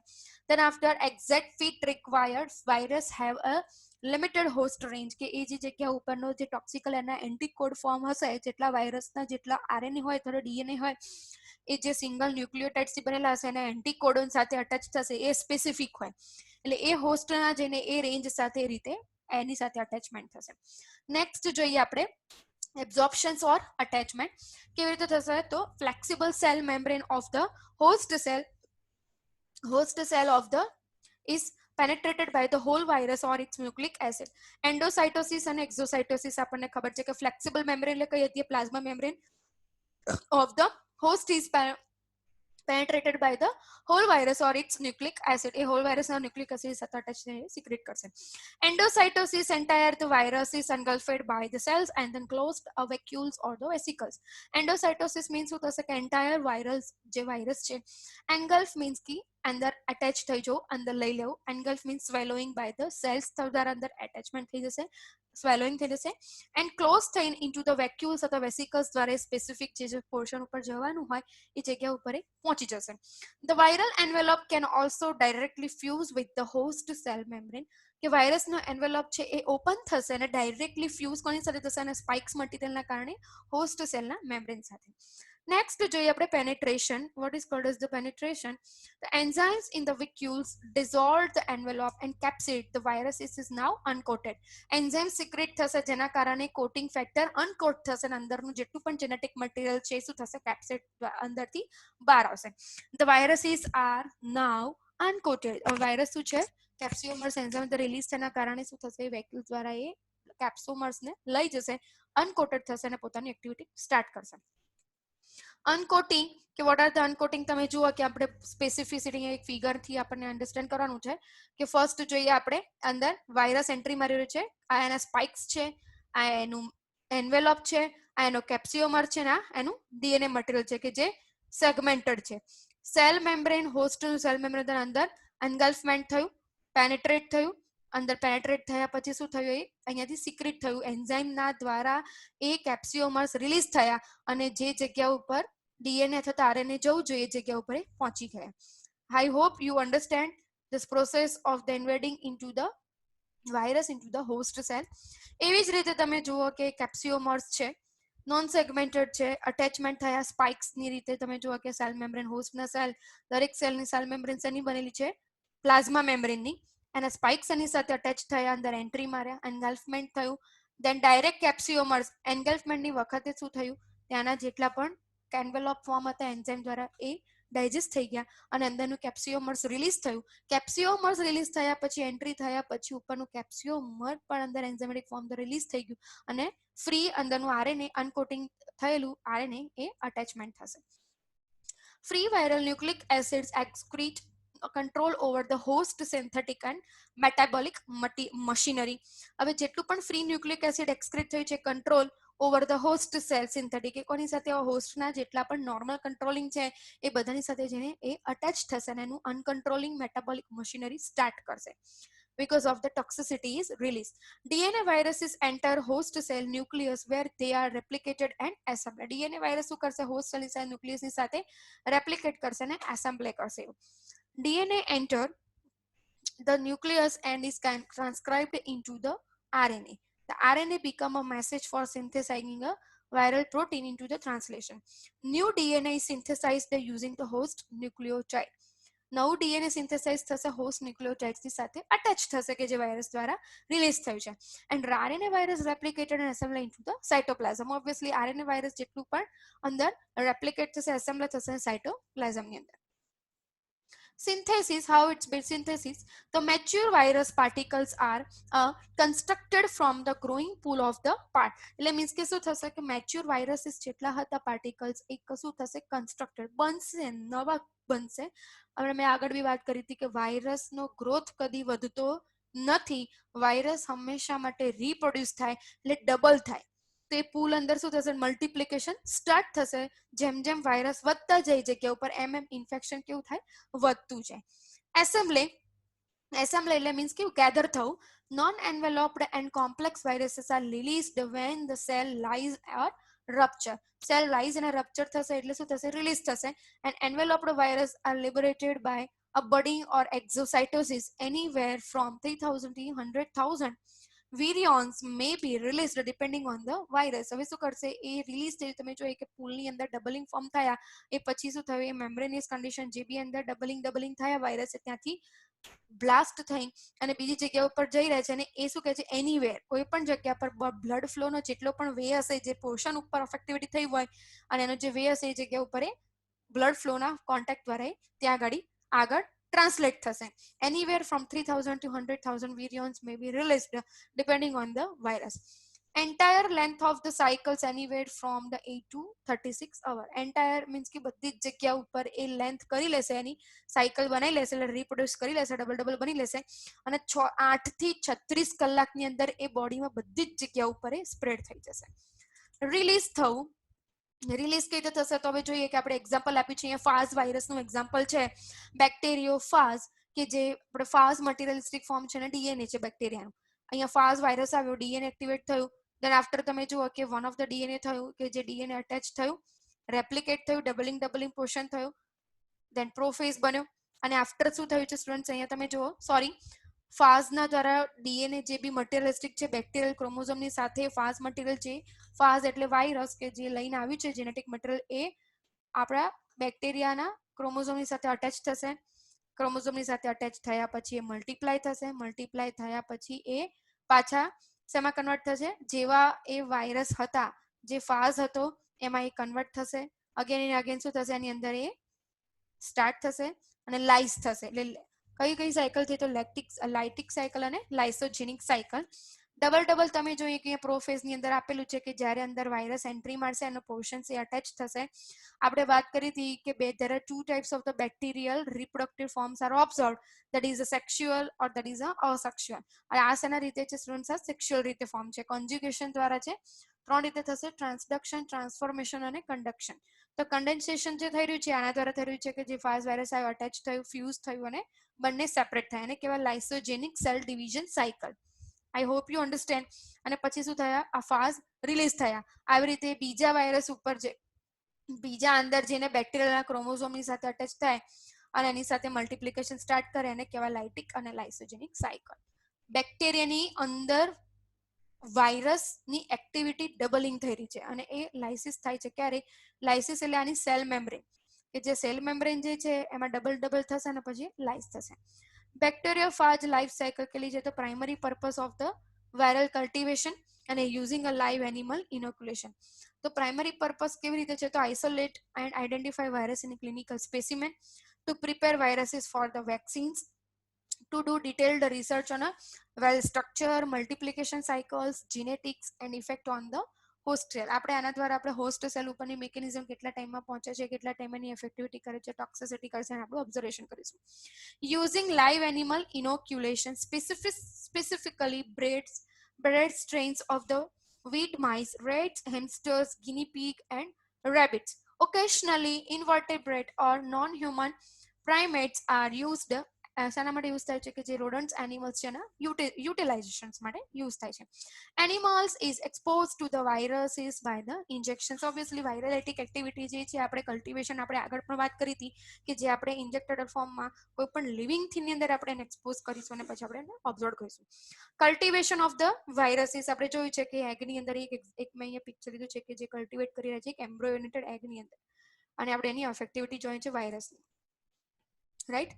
Speaker 1: Then after exact fit required, virus have a limited host range, કે એ જે જગ્યા ઉપરનો જે ટોક્સિકલ એના એન્ટીકોડ ફોર્મ હશે, જેટલા વાયરસના જેટલા આરએનએ હોય અથવા ડીએનએ હોય, એ જે સિંગલ ન્યુક્લિયોટાઇડ્સથી બનેલા હશે એના એન્ટીકોડોન સાથે અટેચ થશે, એ સ્પેસિફિક હોય. એટલે એ હોસ્ટના જઈને એ રેન્જ સાથે એ રીતે એની સાથે અટેચમેન્ટ થશે. નેક્સ્ટ જોઈએ આપણે absorptions or attachment. કેવી રીતે થશે? તો flexible cell membrane of the host cell of the is penetrated by the whole virus or its nucleic acid. Endocytosis and exocytosis આપણને ખબર છે કે flexible membrane એટલે કઈ હતી? plasma membrane of the host is penetrated by the whole virus or its nucleic acid. A whole virus or nucleic acid is attached to secrete કરશે. Endocytosis, entire the virus is engulfed by the cells and then closed vacuoles or the vesicles. Endocytosis means શું થશે? કે entire virus જે virus છે, engulf means કે અંદર attach થઈ જવું, અંદર લઈ લેવું. engulf means swallowing by the cells, દ્વારા અંદર attachment થઈ જશે, swallowing થઈ જશે. and close થઈને into the vacuoles અથવા vesicles દ્વારા સ્પેસિફિક જે પોર્શન ઉપર જવાનું હોય એ જગ્યા ઉપર પહોંચી જશે. The viral envelope can also directly fuse with the host cell membrane. કે વાયરસનો એન્વેલોપ છે એ ઓપન થશે અને ડાયરેક્ટલી ફ્યુઝ કોની સાથે થશે? અને સ્પાઇક્સ મટીરિયલના કારણે હોસ્ટ સેલના મેમ્બ્રેન સાથે. નેક્સ્ટ જોઈએ આપણે penetration. What is called as the penetration? The enzymes in the vacuoles dissolve the envelope and capsid. The virus is now uncoated. Enzyme secrete થશે જેના કારણે કોટિંગ ફેક્ટર અનકોટ થશે અને અંદરનું જેટલું પણ જેનેટિક મટીરિયલ છે શું થશે? કેપ્સિડ અંદરથી બહાર આવશે. The viruses are now uncoated. Virus શું છે? કેપ્સ્યુમર્સ એન્ઝાઇમ રિલીઝ થવાના કારણે શું થશે? વેક્યુલ્સ દ્વારા એ કેપ્સોમર્સને લઈ જશે, અનકોટેડ થશે અને પોતાની એક્ટિવિટી સ્ટાર્ટ કરશે. અનકોટિંગ કે વોટ આર ધ અનકોટિંગ તમે જુઓ કે આપણે સ્પેસિફિસિટી એક ફિગર થી આપણને અન્ડરસ્ટેન્ડ કરવાનું છે કે ફર્સ્ટ જોઈએ આપણે અંદર વાયરસ એન્ટ્રી મારી રહ્યું છે આ એના સ્પાઇક્સ છે આ એનું એન્વેલોપ છે આ એનો કેપ્સ્યુમર છે ને એનું ડીએનએ મટીરિયલ છે કે જે સેગમેન્ટેડ છે cell membrane host cell membrane અંદર એન્ગલ્ફમેન્ટ થયું પેનેટ્રેટ થયું અંદર પેનેટ્રેટ થયા પછી શું થયું એ અહીંયાથી સિક્રેટ થયું એન્ઝાઇમ ના દ્વારા એ કેપ્સ્યુમર્સ રિલીઝ થયા અને જે જગ્યા ઉપર ડીએનએ થતા આરએનએ જવું જોઈએ જગ્યા ઉપર પહોંચી ગયા I hope you understand this process of the invading into the virus into the host cell એવી જ રીતે તમે જુઓ કે કેપ્સ્યુમર્સ છે નોન સેગમેન્ટેડ છે અટેચમેન્ટ થયા સ્પાઇક્સ ની રીતે તમે જુઓ કે સેલ મેમ્બ્રેન હોસ્ટના સેલ દરેક સેલની સેલ મેમ્બ્રેન શેની બનેલી છે પ્લાઝમા મેમ્બ્રેનની એના સ્પાઇક્સ એની સાથે અટેચ થયા અંદર એન્ટ્રી માર્યા એન્ગલ્ફમેન્ટ થયું દેન ડાયરેક્ટ કેપ્સ્યુમર્સ એન્ગલ્ફમેન્ટની વખતે શું થયું ત્યાંના જેટલા પણ એન્વેલોપ ફોર્મ હતા એન્ઝાઇમ દ્વારા એ ડાયજેસ્ટ થઈ ગયા અને અંદરનું કેપ્સ્યુમર્સ રિલીઝ થયું કેપ્સ્યુમર્સ રિલીઝ થયા પછી એન્ટ્રી થયા પછી ઉપરનું કેપ્સ્યુમર પણ અંદર એન્ઝાઇમેટિક ફોર્મ રિલીઝ થઈ ગયું અને ફ્રી અંદરનું આરએનએ અનકોટિંગ થયેલું આરએનએ એ અટેચમેન્ટ થશે free viral nucleic acids excrete control over the host synthetic and metabolic machinery હવે જેટલું પણ ફ્રી ન્યુક્લિક એસિડ એક્સક્રીટ થયું છે control over the host cell synthetic એ કોની સાથે હોસ્ટના જેટલા પણ નોર્મલ કંટ્રોલિંગ છે એ બધાની સાથે જેને એ અટેચ થશે અને એનું અનકન્ટ્રોલિંગ મેટાબોલિક મશીનરી સ્ટાર્ટ કરશે because of the toxicity is released. DNA viruses enter host cell nucleus where they are replicated and assembled. DNA virus શું કરશે host cell ની સાથે nucleus ની સાથે replicate કરશે અને assemble કરશે. DNA enter the nucleus and is transcribed into the RNA. The RNA become a message for synthesizing a viral protein into the translation. New DNA is synthesized using the host nucleotide. નવું DNA synthesise થશે host ન્યુક્લિયોટાઇડ્સની સાથે attach થશે કે જે virus દ્વારા release થયું છે and RNA virus replicated and assemble into the cytoplasm obviously RNA virus જેટલું પણ અંદર રેપ્લિકેટ થશે એસેમ્બલ થશે સાયટોપ્લાઝમની અંદર synthesis how it's built synthesis the mature virus particles are constructed from the growing pool of the part એટલે means કે શું થશે કે મેચ્યોર વાયરસીસ જેટલા હતા પાર્ટિકલ્સ એ કશું થશે કન્સ્ટ્રક્ટેડ બનશે નવા બનશે હવે મેં આગળ બી વાત કરી હતી કે વાયરસનો ગ્રોથ કદી વધતો નથી વાયરસ હંમેશા માટે રીપ્રોડ્યુસ થાય એટલે ડબલ થાય તો એ પૂલ અંદર શું થશે મલ્ટિપ્લિકેશન સ્ટાર્ટ થશે જેમ જેમ વાયરસ વધતા જાય જગ્યા ઉપર એમ ઇન્ફેક્શન કેવું થાય વધતું જાય એસેમ્બલે એટલે મીન્સ કેવું ગેધર થવું non enveloped and complex viruses are released when the cell lyse or rupture cell lyse અને રપ્ચર થશે એટલે શું થશે રિલીઝ થશે and enveloped virus are liberated by a budding or exocytosis anywhere from 3000 to 100,000 virions may be released depending on the virus હવે શું કરશે એ release થયું તમે જોઈએ કે પૂલની અંદર ડબલિંગ ફોર્મ થયા એ પછી શું થયું એ મેમ્બ્રેનિયસ કન્ડિશન જે બી અંદર ડબલિંગ થયા વાયરસ ત્યાંથી બ્લાસ્ટ થઈ અને બીજી જગ્યા ઉપર જઈ રહે છે અને એ શું કહે છે એનીવેર કોઈ પણ જગ્યા પર બ્લડ ફ્લોનો જેટલો પણ વે હશે જે પોર્શન ઉપર અફેક્ટિવિટી થઈ હોય અને એનો જે વે હશે એ જગ્યા ઉપર એ બ્લડ ફ્લોના કોન્ટેક્ટ દ્વારા ત્યાં આગળ translate થશે anywhere from 3000 to 100,000 virions may be released depending on the virus entire length of the cycles anywhere from the 8 to 36 hour entire means કે બધી જ જગ્યા ઉપર એ લેન્થ કરી લેશે એની સાયકલ બનાવી લેશે એટલે રીપ્રોડ્યુસ કરી લેશે ડબલ બની લેશે અને 8 થી 36 કલાકની અંદર એ બોડીમાં બધી જ જગ્યા ઉપર એ સ્પ્રેડ થઈ જશે રિલીઝ થવું રિલીઝ કઈ રીતે થશે તો હવે જોઈએ કે આપણે એક્ઝામ્પલ આપ્યું છે અહીંયા ફાઝ વાયરસનું એક્ઝામ્પલ છે બેક્ટેરિયોફાઝ કે જે આપણે ફાઝ મટીરિયલિસ્ટિક ફોર્મ છે ને ડીએનએ છે બેક્ટેરિયાનું અહીંયા ફાઝ વાયરસ આવ્યો ડીએનએ એક્ટિવેટ થયું દેન આફ્ટર તમે જુઓ કે વન ઓફ ધ ડીએનએ થયું કે જે ડીએનએ અટેચ થયું રેપ્લિકેટ થયું ડબલિંગ પોર્શન થયું દેન પ્રોફેઝ બન્યો અને આફ્ટર શું થયું છે સ્ટુડન્ટ્સ અહીંયા તમે જુઓ સોરી ફાઝના દ્વારા ડીએનએ જે બી મટીરિયલિસ્ટિક છે બેક્ટેરિયલ ક્રોમોઝોમની સાથે ફાઝ મટીરિયલ છે ફાઝ એટલે વાયરસ કે જે લઈને આવ્યું છે જેનેટિક મટીરિયલ એ આપણા બેક્ટેરિયાના ક્રોમોઝોમની સાથે અટેચ થશે ક્રોમોઝોમની સાથે અટેચ થયા પછી એ મલ્ટીપ્લાય થશે મલ્ટીપ્લાય થયા પછી એ પાછા શેમાં કન્વર્ટ થશે જેવા એ વાયરસ હતા જે ફાઝ હતો એમાં એ કન્વર્ટ થશે અગેન શું થશે એની અંદર એ સ્ટાર્ટ થશે અને લાઇસ થશે એટલે કઈ સાયકલ છે તો લાઇટિક સાયકલ અને લાઇસોજેનિક સાયકલ ડબલ તમે જોઈએ કે પ્રોફેઝ ની અંદર આપેલું છે કે જ્યારે અંદર વાયરસ એન્ટ્રી મારશે એનો પોર્શન છે અટેચ થશે. આપણે વાત કરી હતી કે there are two types of the bacterial reproductive forms are observed, that is a sexual or that is a asexual. આ શેના રીતે છે સ્ટુડન્ટ્સ? આ સેક્સ્યુઅલ રીતે ફોર્મ છે, કોન્જ્યુગેશન દ્વારા છે. 3 રીતે થશે, ટ્રાન્સડક્શન, ટ્રાન્સફોર્મેશન અને કન્ડક્શન. તો કન્ડેન્સેશન જે થઈ રહ્યું છે આના દ્વારા થઈ રહ્યું છે કે જે ફાસ્ટ વાયરસ આવ્યો અટેચ થયું, ફ્યુઝ થયું અને બંને સેપરેટ થાય, અને કહેવાય lysogenic cell division cycle. I hope you understand. અને પછી શું થયા? આ ફાઝ રિલીઝ થયા. આવી રીતે બીજા વાયરસ ઉપર જે બીજા અંદર જેને બેક્ટેરિયાના ક્રોમોઝોમની સાથે અટેચ થાય અને એની સાથે મલ્ટિપ્લિકેશન સ્ટાર્ટ કરે એને કહેવાય લાઇટિક અને લાઇસોજેનિક સાયકલ. બેક્ટેરિયાની અંદર વાયરસની એક્ટિવિટી ડબલિંગ થઈ રહી છે અને એ લાઇસિસ થાય છે. ક્યારે? લાઇસિસ એટલે આની સેલ મેમ્બ્રેન, કે જે સેલ મેમ્બ્રેન જે છે એમાં ડબલ થશે અને પછી લાઇસ થશે. બેક્ટેરિયોફાજ લાઈફ સાયકલ के लिए तो primary purpose of the viral cultivation અને using a live animal inoculation. તો પ્રાઇમરી પર્પસ કેવી રીતે છે? તો isolate and identify virus in clinical specimen, to prepare viruses for the vaccines, to do detailed research on a well structure, multiplication cycles, genetics and effect on the host cell. આપણે આના દ્વારા આપણે host cell ઉપરની mechanism કેટલા ટાઈમમાં પહોંચે છે, કેટલા ટાઈમ એની એફેક્ટિવિટી કરે છે, ટોક્સિસિટી કરે છે, આપણે ઓબ્ઝર્વેશન કરીશું. Using live animal inoculation specifically bred strains of the wheat mice, rats, hamsters, guinea pig and rabbits. Occasionally invertebrate or non-human primates are used. શાના માટે યુઝ થાય છે? કે જે રોડન્ટ્સ એનિમલ્સ છે એના યુટિલાઇઝેશન્સ માટે યુઝ થાય છે. Animals is expose to the viruses by the injections. Obviously વાયરલેટિક એક્ટિવિટી જે છે આપણે કલ્ટિવેશન આપણે આગળ પણ વાત કરી હતી કે જે આપણે ઇન્જેક્ટેડ ફોર્મમાં કોઈ પણ લિવિંગ થિંગની અંદર આપણે એને એક્સપોઝ કરીશું અને પછી આપણે એને ઓબ્ઝર્વ કરીશું. કલ્ટિવેશન ઓફ ધ વાયરસીસ આપણે જોયું છે કે એગની અંદર એક મેં અહીંયા પિક્ચર લીધું છે કે જે કલ્ટિવેટ કરી રહ્યા છે એક એમ્બ્રોયોનેટેડ એગની અંદર, અને આપણે એની એફેક્ટિવિટી જોઈએ છે વાયરસની. રાઈટ.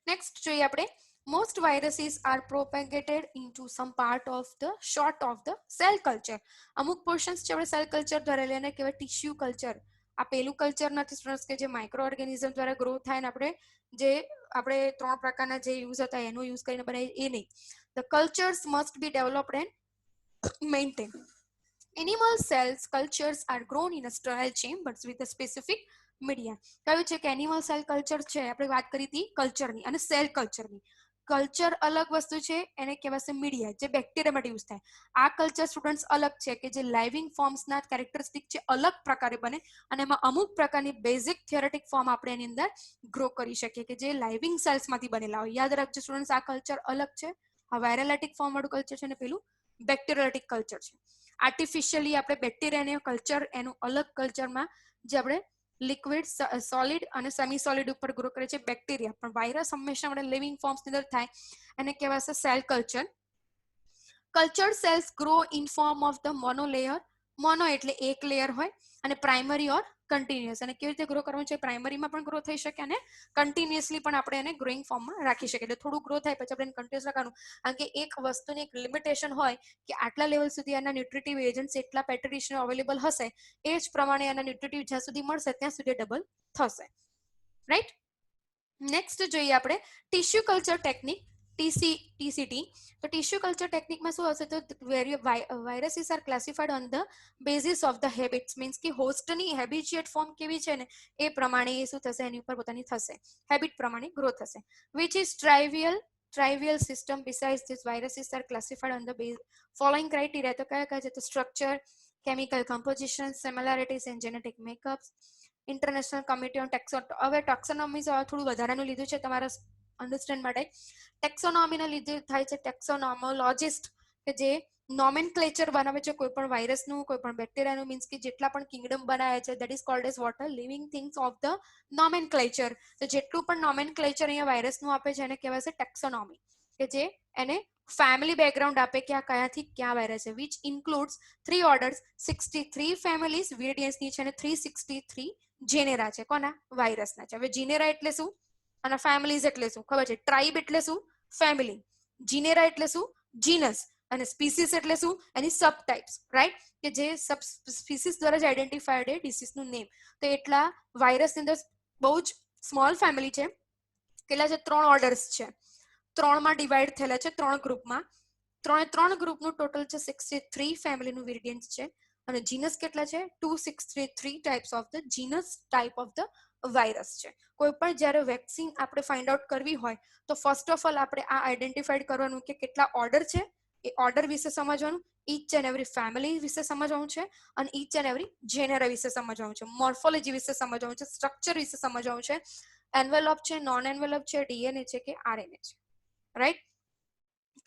Speaker 1: નેક્સ્ટ જોઈએ આપણે, most viruses are propagated into some part of the short of the cell culture. અમુક પોર્શન્સ છે આપણે સેલ કલ્ચર દ્વારા લઈને કહેવાય ટિશ્યુ કલ્ચર. આ પેલું કલ્ચર નથી સ્ટુડન્ટ્સ કે જે માઇક્રો ઓર્ગેનિઝમ દ્વારા ગ્રો થાય ને આપણે 3 પ્રકારના જે યુઝ હતા એનો યુઝ કરીને બનાવી એ નહીં. The cultures must be developed and maintained. Animal cells cultures are grown in a sterile chambers with a specific media. કયું છે કે એનિમલ સેલ કલ્ચર છે, આપણે વાત કરી હતી કલ્ચરની અને સેલ કલ્ચરની. કલ્ચર અલગ વસ્તુ છે, એને કહેવાશે મીડિયા, જે બેક્ટેરિયા માટે યુઝ થાય. આ કલ્ચર સ્ટુડન્ટ્સ અલગ છે કે જે લાઇવિંગ ફોર્મ્સના કેરેક્ટરિસ્ટિક છે અલગ પ્રકારે બને અને એમાં અમુક પ્રકારની બેઝિક થિયોરેટિક ફોર્મ આપણે એની અંદર ગ્રો કરી શકીએ કે જે લાઇવિંગ સેલ્સમાંથી બનેલા હોય. યાદ રાખજો સ્ટુડન્ટ્સ, આ કલ્ચર અલગ છે. આ વાયરલેટિક ફોર્મ વાળું કલ્ચર છે અને પેલું બેક્ટેરિયોલેટિક કલ્ચર છે. આર્ટિફિશિયલી આપણે બેક્ટેરિયાને કલ્ચર એનું અલગ કલ્ચરમાં જે આપણે લિક્વિડ, સોલિડ અને સેમી સોલિડ ઉપર ગ્રો કરે છે બેક્ટેરિયા, પણ વાયરસ હંમેશા આપણે લિવિંગ ફોર્મ્સ ની અંદર થાય એને કહેવાશે cell culture. Cultured cells grow in form of the monolayer. Mono એટલે એક લેયર હોય અને પ્રાઇમરી ઓર કન્ટિન્યુઅસ. અને કેવી રીતે ગ્રો કરવાનું છે? પ્રાઇમરીમાં પણ ગ્રો થઈ શકે અને કન્ટિન્યુઅસલી પણ આપણે એને ગ્રોઈંગ ફોર્મમાં રાખી શકીએ. એટલે થોડું ગ્રો થાય પછી આપણે એને કન્ટિન્યુઅસ રાખવાનું, કારણ કે એક વસ્તુની એક લિમિટેશન હોય કે આટલા લેવલ સુધી એના ન્યુટ્રિટિવ એજન્ટ્સ એટલા પેટ્રિશન અવેલેબલ હશે, એ જ પ્રમાણે એના ન્યુટ્રિટિવ જ્યાં સુધી મળશે ત્યાં સુધી ડબલ થશે. રાઈટ. નેક્સ્ટ જોઈએ આપણે ટિશ્યુ કલ્ચર ટેકનિક, ટીસીટી. તો ટિશ્યુ કલ્ચર ટેકનિકમાં શું હશે? તો viruses are classified on the basis of the habits, means કે હોસ્ટની હેબિચ્યુએટ ફોર્મ કેવી છે ને એ પ્રમાણે એ શું થશે, એની ઉપર પોતાની થશે, હેબિટ પ્રમાણે ગ્રો થશે. Which is trivial system. Besides this, viruses are classified on the following criteria. તો કયા કયા છે? તો structure, chemical composition, similarities and genetic makeups, international committee on હવે ટેક્સોનોમી થોડું વધારાનું લીધું છે તમારા અન્ડરસ્ટેન્ડ માટે. ટેક્સોનોમીના લીધે થાય છે ટેક્સોનોમોલોજિસ્ટ, કે જે નોમેનક્લેચર બનાવે છે કોઈ પણ વાયરસનું, કોઈ પણ બેક્ટેરિયાનું, મીન્સ કે જેટલા પણ કિંગડમ બનાવે છે that is called as what living things of the nomenclature. તો જેટલું પણ નોમેનક્લેચર અહીંયા વાયરસનું આપે છે એને કહેવાય છે ટેક્સોનોમી, કે જે એને ફેમિલી બેકગ્રાઉન્ડ આપે કે આ કયાથી ક્યાં વાયરસ છે. વિચ ઇન્ક્લુડ્સ 3 ઓર્ડર્સ, 63 ફેમિલીઝ વિરિડિયન્સની છે અને 363 જેનેરા છે. કોના? વાયરસના છે. હવે જીનેરા એટલે શું અને ફેમિલીઝ એટલે શું ખબર છે? ટ્રાઇબ એટલે શું? ફેમિલી. જીનેરા એટલે શું? જીનસ. અને સ્પીસીસ એટલે શું? એની સબ ટાઇપ્સ. રાઈટ, કે જે સબ સ્પીસીસ દ્વારા જ આઈડેન્ટિફાઈડ એ ડિસીઝનું નેમ. તો એટલા વાયરસની અંદર બહુ જ સ્મોલ ફેમિલી છે. કેટલા છે? 3 ઓર્ડર્સ છે. 3માં ડિવાઈડ થયેલા છે 3 ગ્રુપમાં. ત્રણ ગ્રુપનું ટોટલ છે 63 ફેમિલીનું વેરિયન્ટ્સ છે અને જીનસ કેટલા છે 2633 types of the genus type of the virus છે. કોઈ પણ જ્યારે વેક્સિન આપણે ફાઇન્ડ આઉટ કરવી હોય તો ફર્સ્ટ ઓફ ઓલ આપણે આ આઈડેન્ટિફાઈડ કરવાનું કે કેટલા ઓર્ડર છે, એ ઓર્ડર વિશે સમજવાનું, ઈચ એન્ડ એવરી ફેમિલી વિશે સમજવાનું છે અને ઈચ એન્ડ એવરી જેનર વિશે સમજવાનું છે, મોર્ફોલોજી વિશે સમજવાનું છે, સ્ટ્રક્ચર વિશે સમજવાનું છે, એન્વેલોપ છે, નોન એન્વેલોપ છે, ડીએનએ છે કે આરએનએ છે. રાઈટ.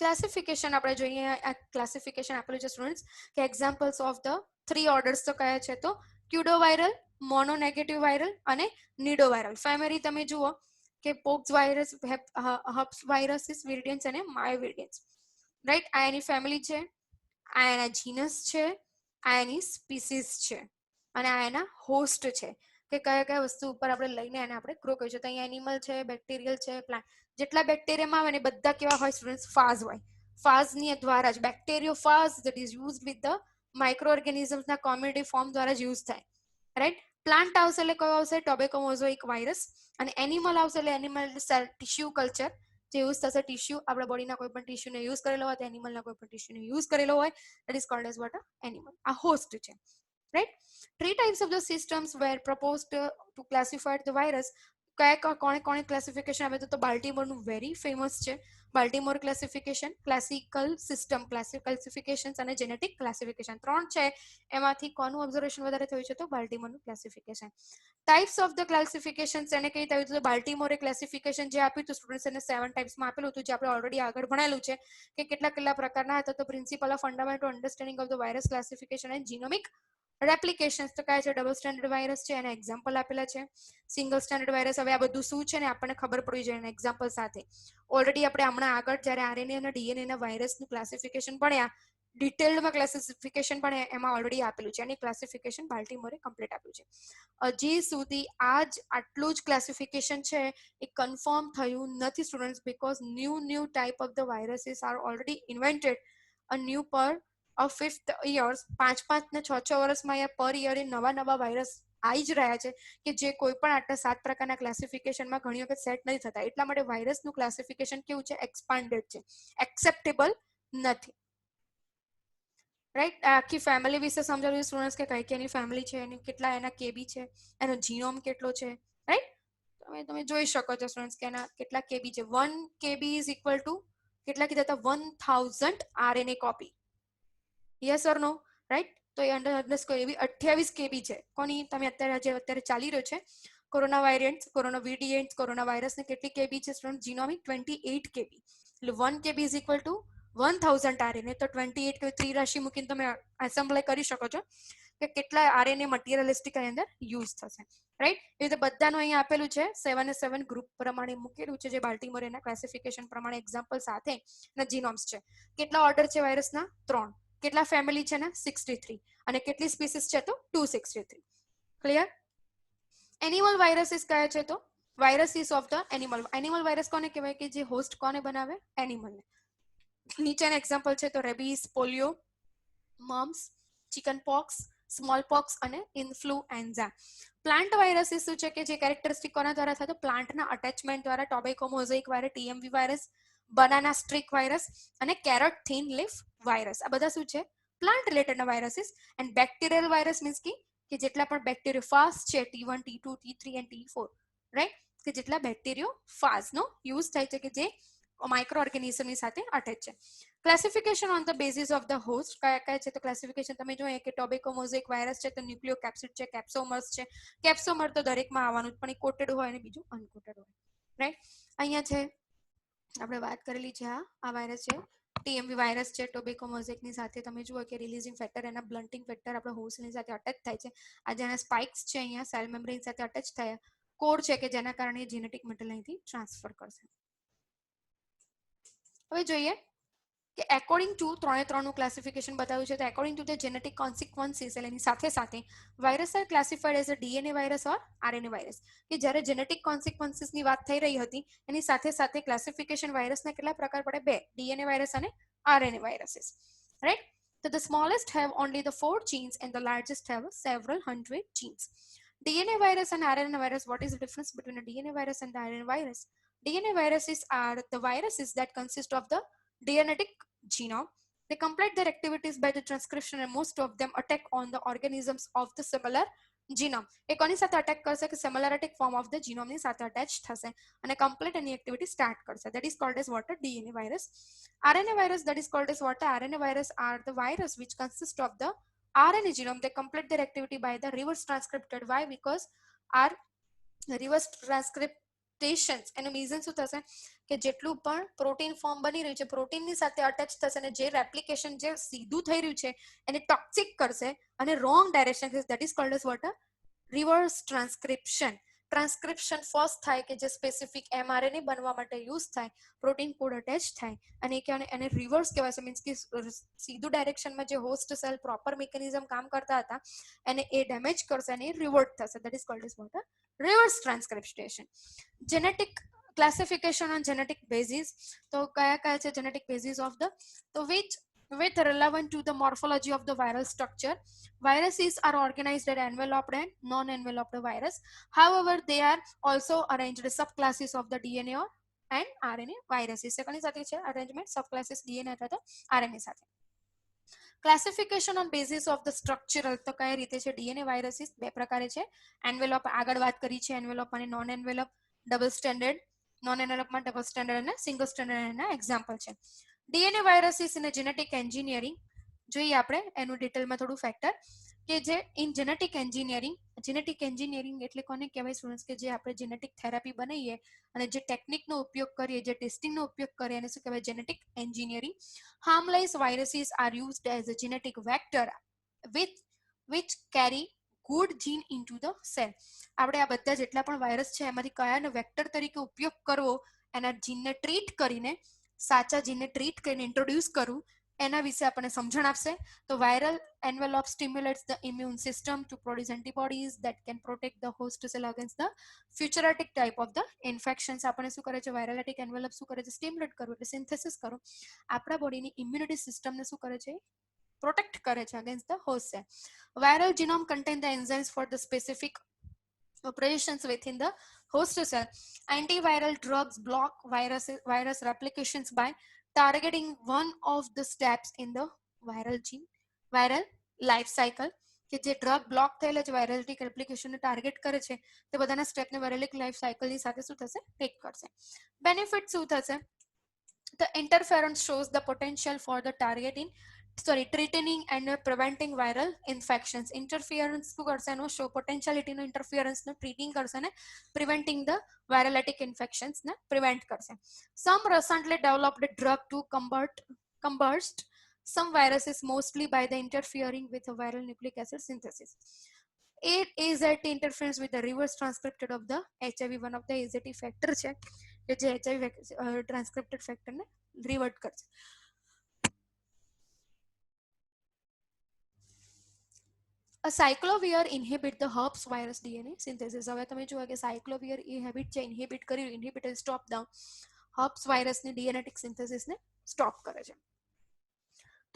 Speaker 1: ક્લાસિફિકેશન આપણે જોઈએ, આ ક્લાસિફિકેશન આપેલું છે સ્ટુડન્ટ્સ કે એક્ઝામ્પલ્સ ઓફ ધ 3 ઓર્ડર્સ તો કયા છે તો ક્યુડોવાયરલ, મોનોનેગેટિવ વાયરલ અને નિડોવાયરલ. ફેમિલી તમે જુઓ કે પોક્સ વાયરસ, હબ્સ વાયરસીસ વિરિડન્સ અને માયોવિરિડન્સ. રાઈટ. આ એની ફેમિલી છે, આ એના જીનસ છે, આ એની સ્પીસીસ છે અને આ એના હોસ્ટ છે કે કયા કયા વસ્તુ ઉપર આપણે લઈને એને આપણે ગ્રો કરીશું. તો અહીંયા એનિમલ છે, બેક્ટેરિયલ છે, પ્લાન્ટ. જેટલા બેક્ટેરિયામાં આવે ને બધા કેવા હોય સ્ટુડન્ટ્સ? ફાઝ હોય. ફાઝની દ્વારા જ bacteriophage that is used with the micro ઓર્ગેનિઝમ્સના કોમ્યુનિટી ફોર્મ દ્વારા જ યુઝ થાય. રાઈટ. પ્લાન્ટ આવશે એટલે કયો આવશે? Tobacco mosaic virus. અને એનિમલ આવશે એટલે એનિમલ સેલ ટિશ્યુ કલ્ચર જે યુઝ થશે. ટિશ્યુ આપણા બોડીના કોઈ પણ ટિશ્યુને યુઝ કરેલો હોય તો એનિમલના કોઈ પણ ટિશ્યુને યુઝ કરેલો હોય, that is called as what? Animal. આ હોસ્ટ છે. Right. 3 types of the systems were proposed to classify the virus. કોણે ક્લાસિફિકેશન આપ્યું તો બાલ્ટીમોરનું વેરી ફેમસ છે Baltimore classification, classical system classifications અને જેનેટિક ક્લાસિફિકેશન. 3 છે એમાંથી કોનું ઓબ્ઝર્વેશન વધારે થયું છે તો બાલ્ટીમોરનું classification. Types of the classification એને કઈ થયું હતું? બાલ્ટીમોરે ક્લાસિફિકેશન જે આપ્યું હતું સ્ટુડન્ટ્સ એને 7 ટાઈપ્સમાં આપેલું હતું જે આપણે ઓલરેડી આગળ ભણેલું છે કે કેટલા પ્રકારના હતા. તો principle of fundamental understanding of the virus classification and genomic replications તો કયા છે? ડબલ સ્ટેન્ડર્ડ વાયરસ છે, એના એક્ઝામ્પલ આપેલા છે. સિંગલ સ્ટેન્ડર્ડ વાયરસ, હવે આ બધું શું છે ને આપણને ખબર પડવી જોઈએ એક્ઝામ્પલ સાથે. ઓલરેડી આપણે હમણાં આગળ જ્યારે આરએનએ અને ડીએનએ ના વાયરસનું ક્લાસિફિકેશન ભણ્યા, ડિટેલ્ડમાં ક્લાસિફિકેશન પણ એમાં ઓલરેડી આપેલું છે. એની ક્લાસિફિકેશન બાલ્ટીમોરે કમ્પ્લીટ આપ્યું છે. હજી સુધી આટલું જ ક્લાસિફિકેશન છે એ કન્ફર્મ થયું નથી students, because new type of the viruses R already invented a new પર અ 5th યર્સ. 5 ને 6 વર્ષમાં પર યર નવા વાયરસ આવી જ રહ્યા છે કે જે કોઈ પણ આટલા 7 પ્રકારના ક્લાસિફિકેશનમાં ઘણી વખત સેટ નથી થતા. એટલા માટે વાયરસનું ક્લાસિફિકેશન કેવું છે? એક્સપાન્ડેડ છે, એક્સેપ્ટેબલ નથી. રાઈટ. આખી ફેમિલી વિશે સમજાવ્યું સ્ટુડન્ટ્સ કે કઈ કઈની ફેમિલી છે, એની કેટલા એના કેબી છે, એનો જીનોમ કેટલો છે. રાઈટ. તમે જોઈ શકો છો સ્ટુડન્ટ્સ કે એના કેટલા કેબી છે. 1 KB ઇઝ ઇક્વલ ટુ કેટલા કીધા હતા? 1000 RNA copy. Yes or no? Right. તો એ અંડરસ્કોર એવી 28 KB છે. કોની? તમે અત્યારે ચાલી રહ્યો છે કોરોના વાયરન્ટ, કોરોના વેરિયન્ટ, કોરોના વાયરસને કેટલી કેબી છે સ્ટુડન્ટ? જીનોમિક 28 KB. એટલે 1 KB is equal to 1000 RNA. તો 28 કે 3 રાશિ મૂકીને તમે એસેમ્બલ કરી શકો છો કે કેટલા આરએનએ મટીરિયલિસ્ટિક એની અંદર યુઝ થશે. રાઈટ. એ રીતે બધાનું અહીંયા આપેલું છે 7 ને 7 ગ્રુપ પ્રમાણે મૂકેલું છે જે બાલ્ટીમોર એના ક્લાસિફિકેશન પ્રમાણે એક્ઝામ્પલ સાથે ના જીનોમ્સ છે. કેટલા ઓર્ડર છે વાયરસના? 3. કેટલા ફેમિલી છે ને? 63. અને કેટલી સ્પીસીસ છે તો 263. ક્લિયર. એનિમલ વાયરસીસ કયા છે તો viruses of the animal. Animal virus કોને કહેવાય? કે જે હોસ્ટ કોને બનાવે? એનિમલને. નીચેના એક્ઝામ્પલ છે તો rabies, polio, mumps, chicken pox, small pox અને ઇન્ફ્લુએન્ઝા. પ્લાન્ટ વાયરસીસ શું છે કે જે કેરેક્ટરિસ્ટિક કોના દ્વારા થાય તો પ્લાન્ટના અટેચમેન્ટ દ્વારા. Tobacco mosaic virus, TMV virus, banana streak virus અને કેરોટ થીન લીફ વાયરસ. આ બધા શું છે? પ્લાન્ટ રિલેટેડના viruses. And bacterial virus means કે જેટલા પણ બેક્ટેરિયોફાજ છે T1, T2, T3 and T4. Right. કે જેટલા બેક્ટેરિયોફાજનો યુઝ થાય છે કે જે માઇક્રો ઓર્ગેનિઝમની સાથે અટેચ છે. Classification on the basis of the host કયા છે તો ક્લાસિફિકેશન તમે જોઈએ કે ટોબેકો મોઝેક વાયરસ છે તો ન્યુક્લિયો કેપ્સિડ છે, કેપ્સોમર્સ છે. કેપ્સોમર તો દરેકમાં આવવાનું જ, પણ એ કોટેડ હોય અને બીજું અનકોટેડ હોય. રાઈટ. અહીંયા છે આપણે વાત કરેલી છે આ વાયરસ છે ટીએમવી વાયરસ છે. ટોબેકો મોઝેકની સાથે તમે જુઓ કે રિલીઝિંગ ફેક્ટર એના બ્લન્ટિંગ ફેક્ટર આપણે હોસ્ટની સાથે અટેચ થાય છે. આ જેના સ્પાઇક્સ છે અહીંયા સેલ મેમ્બ્રેન સાથે અટેચ થયા કોડ છે કે જેના કારણે જેનેટિક મટીરિયલ અહીંથી ટ્રાન્સફર કરશે. હવે જોઈએ કે એકોર્ડિંગ ટુ 3 ક્લાસિફિકેશન બતાવ્યું છે તો according to the genetic consequences એટલે એની સાથે virus are classified as a DNA virus or RNA virus. કે જ્યારે જેનેટિક કોન્સિક્વન્સીસની વાત થઈ રહી હતી એની સાથે ક્લાસિફિકેશન વાયરસના કેટલા પ્રકાર પડે? 2. ડીએનએ વાયરસ અને RNA viruses. Right. So the smallest have only the 4 genes and the largest have several hundred genes. DNA virus and RNA virus, what is the difference between a DNA virus and the RNA virus? DNA viruses are the viruses that consist of the genome. They complete their activities by the transcription and most of them attack on the organisms of the similar genome. એ કોની સાથે attack કરશે કે similarity form of the જીનોમની સાથે attach થશે અને complete એની activity start કરશે. That is called as what? A DNA virus. RNA virus, that is called as what? RNA virus are the virus which consist of the RNA genome. They complete their activity by the reverse transcripted. Why? Because our reverse transcriptations એનું reason શું થશે કે જેટલું પણ protein form બની રહ્યું છે પ્રોટીનની સાથે અટેચ થશે અને જે રેપ્લિકેશન જે સીધું થઈ રહ્યું છે એને ટોક્સિક કરશે અને wrong direction. That is called as what? Reverse transcription. Transcription first થાય કે જે સ્પેસિફિક mRNA બનવા માટે યુઝ થાય, પ્રોટીન કોડ અટેચ થાય અને એને રિવર્સ કહેવાય છે. મીન્સ કે સીધું ડાયરેક્શનમાં જે હોસ્ટ સેલ પ્રોપર મિકેનિઝમ કામ કરતા હતા એને એ ડેમેજ કરશે અને એ રિવર્ટ થશે. That is called as what? Reverse transcriptation. Genetic classification on genetic basis. તો કયા કયા છે genetic basis of the? તો with relevant to the morphology of the viral structure. Viruses are organized as enveloped and non-enveloped virus. However, they are also arranged subclasses of the DNA or and RNA viruses. કોની સાથે છે arrangement? Subclasses DNA અથવા RNA સાથે. Classification on basis of the structural. તો કઈ રીતે છે? DNA viruses બે પ્રકારે છે. એન્વેલોપ આગળ વાત કરી છે, એન્વેલોપ અને non envelope. Double standard, non એન્વેલોપમાં ડબલ સ્ટેન્ડર્ડ અને સિંગલ સ્ટેન્ડર્ડ એના એક્ઝામ્પલ છે. DNA viruses in genetic engineering જોઈએ આપણે એનું ડિટેલમાં થોડું ફેક્ટર કે જે ઇન જેનેટિક એન્જિનિયરિંગ એટલે કોને કહેવાય સ્ટુડન્ટ્સ કે જે આપણે જેનેટિક થેરાપી બનાવીએ અને જે ટેકનિકનો ઉપયોગ કરીએ, જે ટેસ્ટિંગનો ઉપયોગ કરીએ એને શું કહેવાય? Genetic engineering. harmless viruses are used as a genetic vector which carry good gene into the cell. આપણે આ બધા જેટલા પણ વાયરસ છે એમાંથી કયાનો વેક્ટર તરીકે ઉપયોગ કરવો, એના જીનને ટ્રીટ કરીને, સાચા જીનને ટ્રીટ કરીને ઇન્ટ્રોડ્યુસ કરવું એના વિશે આપણને સમજણ આપશે. તો viral envelope stimulates the immune system to produce antibodies that can protect the host cell against the futuristic type of the infections. આપણને શું કરે છે? વાયરલેટિક એન્વેલોપ શું કરે છે? સ્ટિમ્યુલેટ કરવું એટલે સિન્થેસિસ કરો, આપણા બોડીની ઇમ્યુનિટી સિસ્ટમને શું કરે છે? પ્રોટેક્ટ કરે છે against the host cell. Viral genome contain the enzymes for the specific operations within the host cell. Antiviral drugs block virus replications by targeting one of the steps in the viral life cycle. કે જે drug block થયેલા છે વાયરલિક એપ્લિકેશનને target કરે છે તે બધાના સ્ટેપને વાયરલિક life સાયકલની સાથે શું થશે? ટેક કરશે. બેનિફિટ શું થશે? The interference shows the potential for the treating and preventing viral infections. Interference શું કરશે? એનો શો પોટેન્શિયાલિટીનો ઇન્ટરફિયરન્સનો ટ્રીટિંગ કરશે ને preventing the viruletic infections ને prevent કરશે. Some recently developed drug to combat some viruses mostly by the interfering with the viral nucleic acid synthesis. It is at interference with the reverse transcripted of the HIV. One of the AZT factor છે કે જે HIV transcripted factor ને revert કરશે. A cyclovir inhibit the herpes virus DNA synthesis. હવે તમે જુઓ કે cyclovir inhibit છે, ઇન્હિબિટ કર્યું, ઇન્હિબિટ સ્ટોપ ડાઉન herpes virusની ડીએનેટિક સિન્થેસિસને સ્ટોપ કરે છે.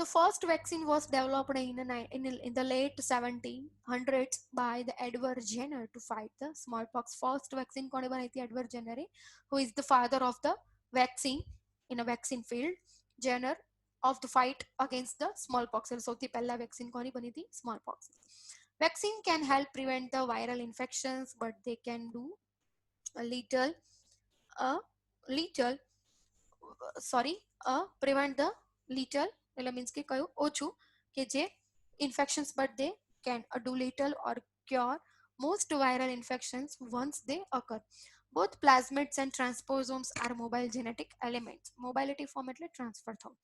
Speaker 1: The first vaccine was developed in the late 1700s by the Edward Jenner to fight the smallpox. First vaccine કોણે બનાવી હતી? Edward Jenner, who is the father of the vaccine in a vaccine field. Jenner of the fight against the smallpox. સૌથી પહેલા vaccine કોની બની હતી? Smallpox. Vaccine can help prevent the viral infections, but they can do prevent the little, એટલે means કે કયું? ઓછું કે જે infections, but they can do little or cure most viral infections once they occur. Both plasmids and transposomes are mobile genetic elements. Mobility form એટલે transfer થવું.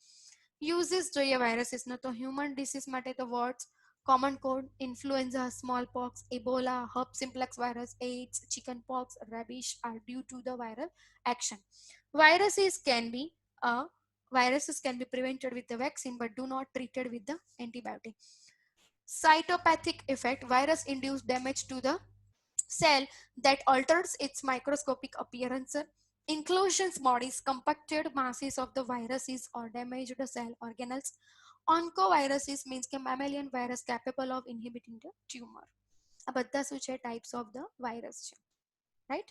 Speaker 1: Uses જોઈએ વાયરસીસનો તો હ્યુમન ડિસીઝ માટે તો words common cold, influenza, smallpox, Ebola, herpes simplex virus, AIDS, chickenpox, rabies are due to the viral action. Viruses can be prevented with the vaccine but do not treated with the antibiotic. Cytopathic effect. Virus induced damage to the cell that alters its microscopic appearance. Inclusions bodies, compacted masses of the viruses or damaged cell organelles. Oncoviruses means કે mammalian virus capable of inhibiting the tumor. આ બધા શું છે? types of the virus છે, right?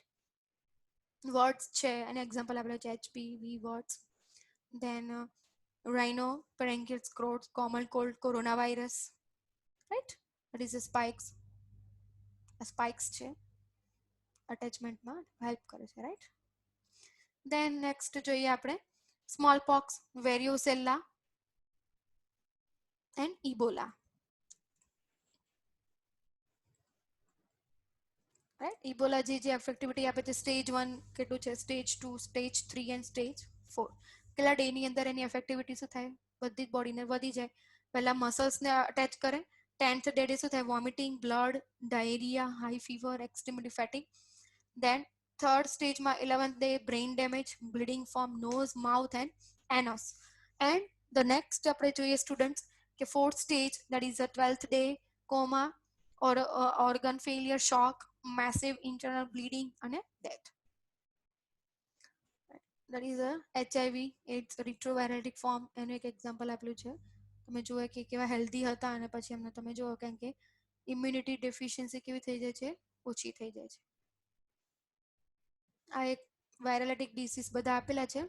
Speaker 1: Words છે અને example આપણે છે HPV words. Then rhino, pharyngeal growth, common cold, coronavirus, right? That is the spikes છે અટેચમેન્ટમાં હેલ્પ કરે છે, રાઈટ? દેન નેક્સ્ટ જોઈએ આપણે small pox, varicella and Ebola, right? Ebola જે એફેક્ટિવિટી આપે છે સ્ટેજ 1 કેટલું છે, સ્ટેજ 2, સ્ટેજ 3 એન્ડ સ્ટેજ 4. કેટલા ડે ની અંદર એની એફેક્ટિવિટી શું થાય, બધી જ બોડીને વધી જાય. પહેલા મસલ્સને અટેચ કરે, 10th ડે શું થાય, vomiting, blood, diarrhoea, high fever, extremely fatigue. Then third સ્ટેજમાં 11th day brain damage, bleeding from nose, mouth and anus. And the next આપણે જોઈએ સ્ટુડન્ટ્સ કે fourth stage that is a 12th day coma or organ failure, shock, massive internal bleeding અને death. That is a HIV AIDS retroviral form. એનું એક example આપેલું છે. તમે જુઓ કે કેવા હેલ્ધી હતા અને પછી એમને તમે જુઓ કેમ કે ઇમ્યુનિટી ડેફિશિયન્સી કેવી થઈ જાય છે, ઓછી થઈ જાય છે. આ એક વાયરલેટિક ડિસીઝ બધા આપેલા છે.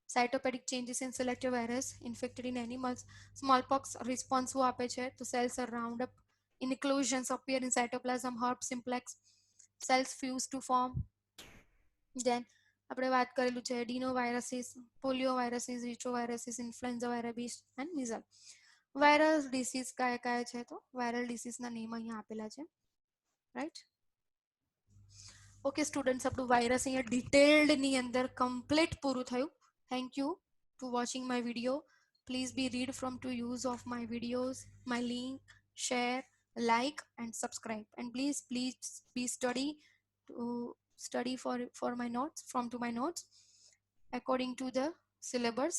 Speaker 1: Cytopathic changes in selective virus infected in animals, smallpox response શું આપે છે, તો cells are round up, inclusions appear in cytoplasm, herpes simplex, cells fuse to form. Then આપણે વાત કરેલું છે adenoviruses, polioviruses, retroviruses, influenza virus and measles. Viral disease કયા કયા છે, તો વાયરલ ડિસીઝના નેમ અહીંયા આપેલા છે, રાઈટ? ઓકે સ્ટુડન્ટ્સ, આપણું વાયરસ અહીંયા ડિટેલ્ડની અંદર કમ્પ્લીટ પૂરું થયું. Thank you to watching my video. Please be read from to use of my videos, my link, share, like and subscribe, and please be study for my notes, from to my notes according to the syllabus.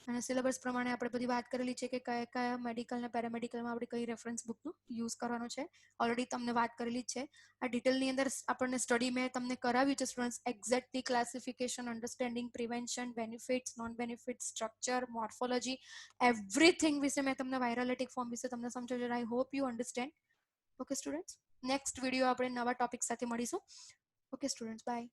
Speaker 1: અને syllabus પ્રમાણે આપણે બધી વાત કરેલી છે કે કયા કયા મેડિકલ ને પેરામેડિકલમાં આપણે કઈ રેફરન્સ બુકનો યુઝ કરવાનો છે, ઓલરેડી તમને વાત કરેલી જ છે. આ ડિટેલની અંદર આપણને સ્ટડી મેં તમને કરાવ્યું છે students, exactly classification, understanding, prevention, benefits, non benefits, structure, morphology, everything વિશે મેં તમને વાયરોલેટિક ફોર્મ વિશે તમને સમજાવ્યું. I hope you understand. Okay students, next video આપણે નવા ટોપિક સાથે મળીશું. Okay students, by.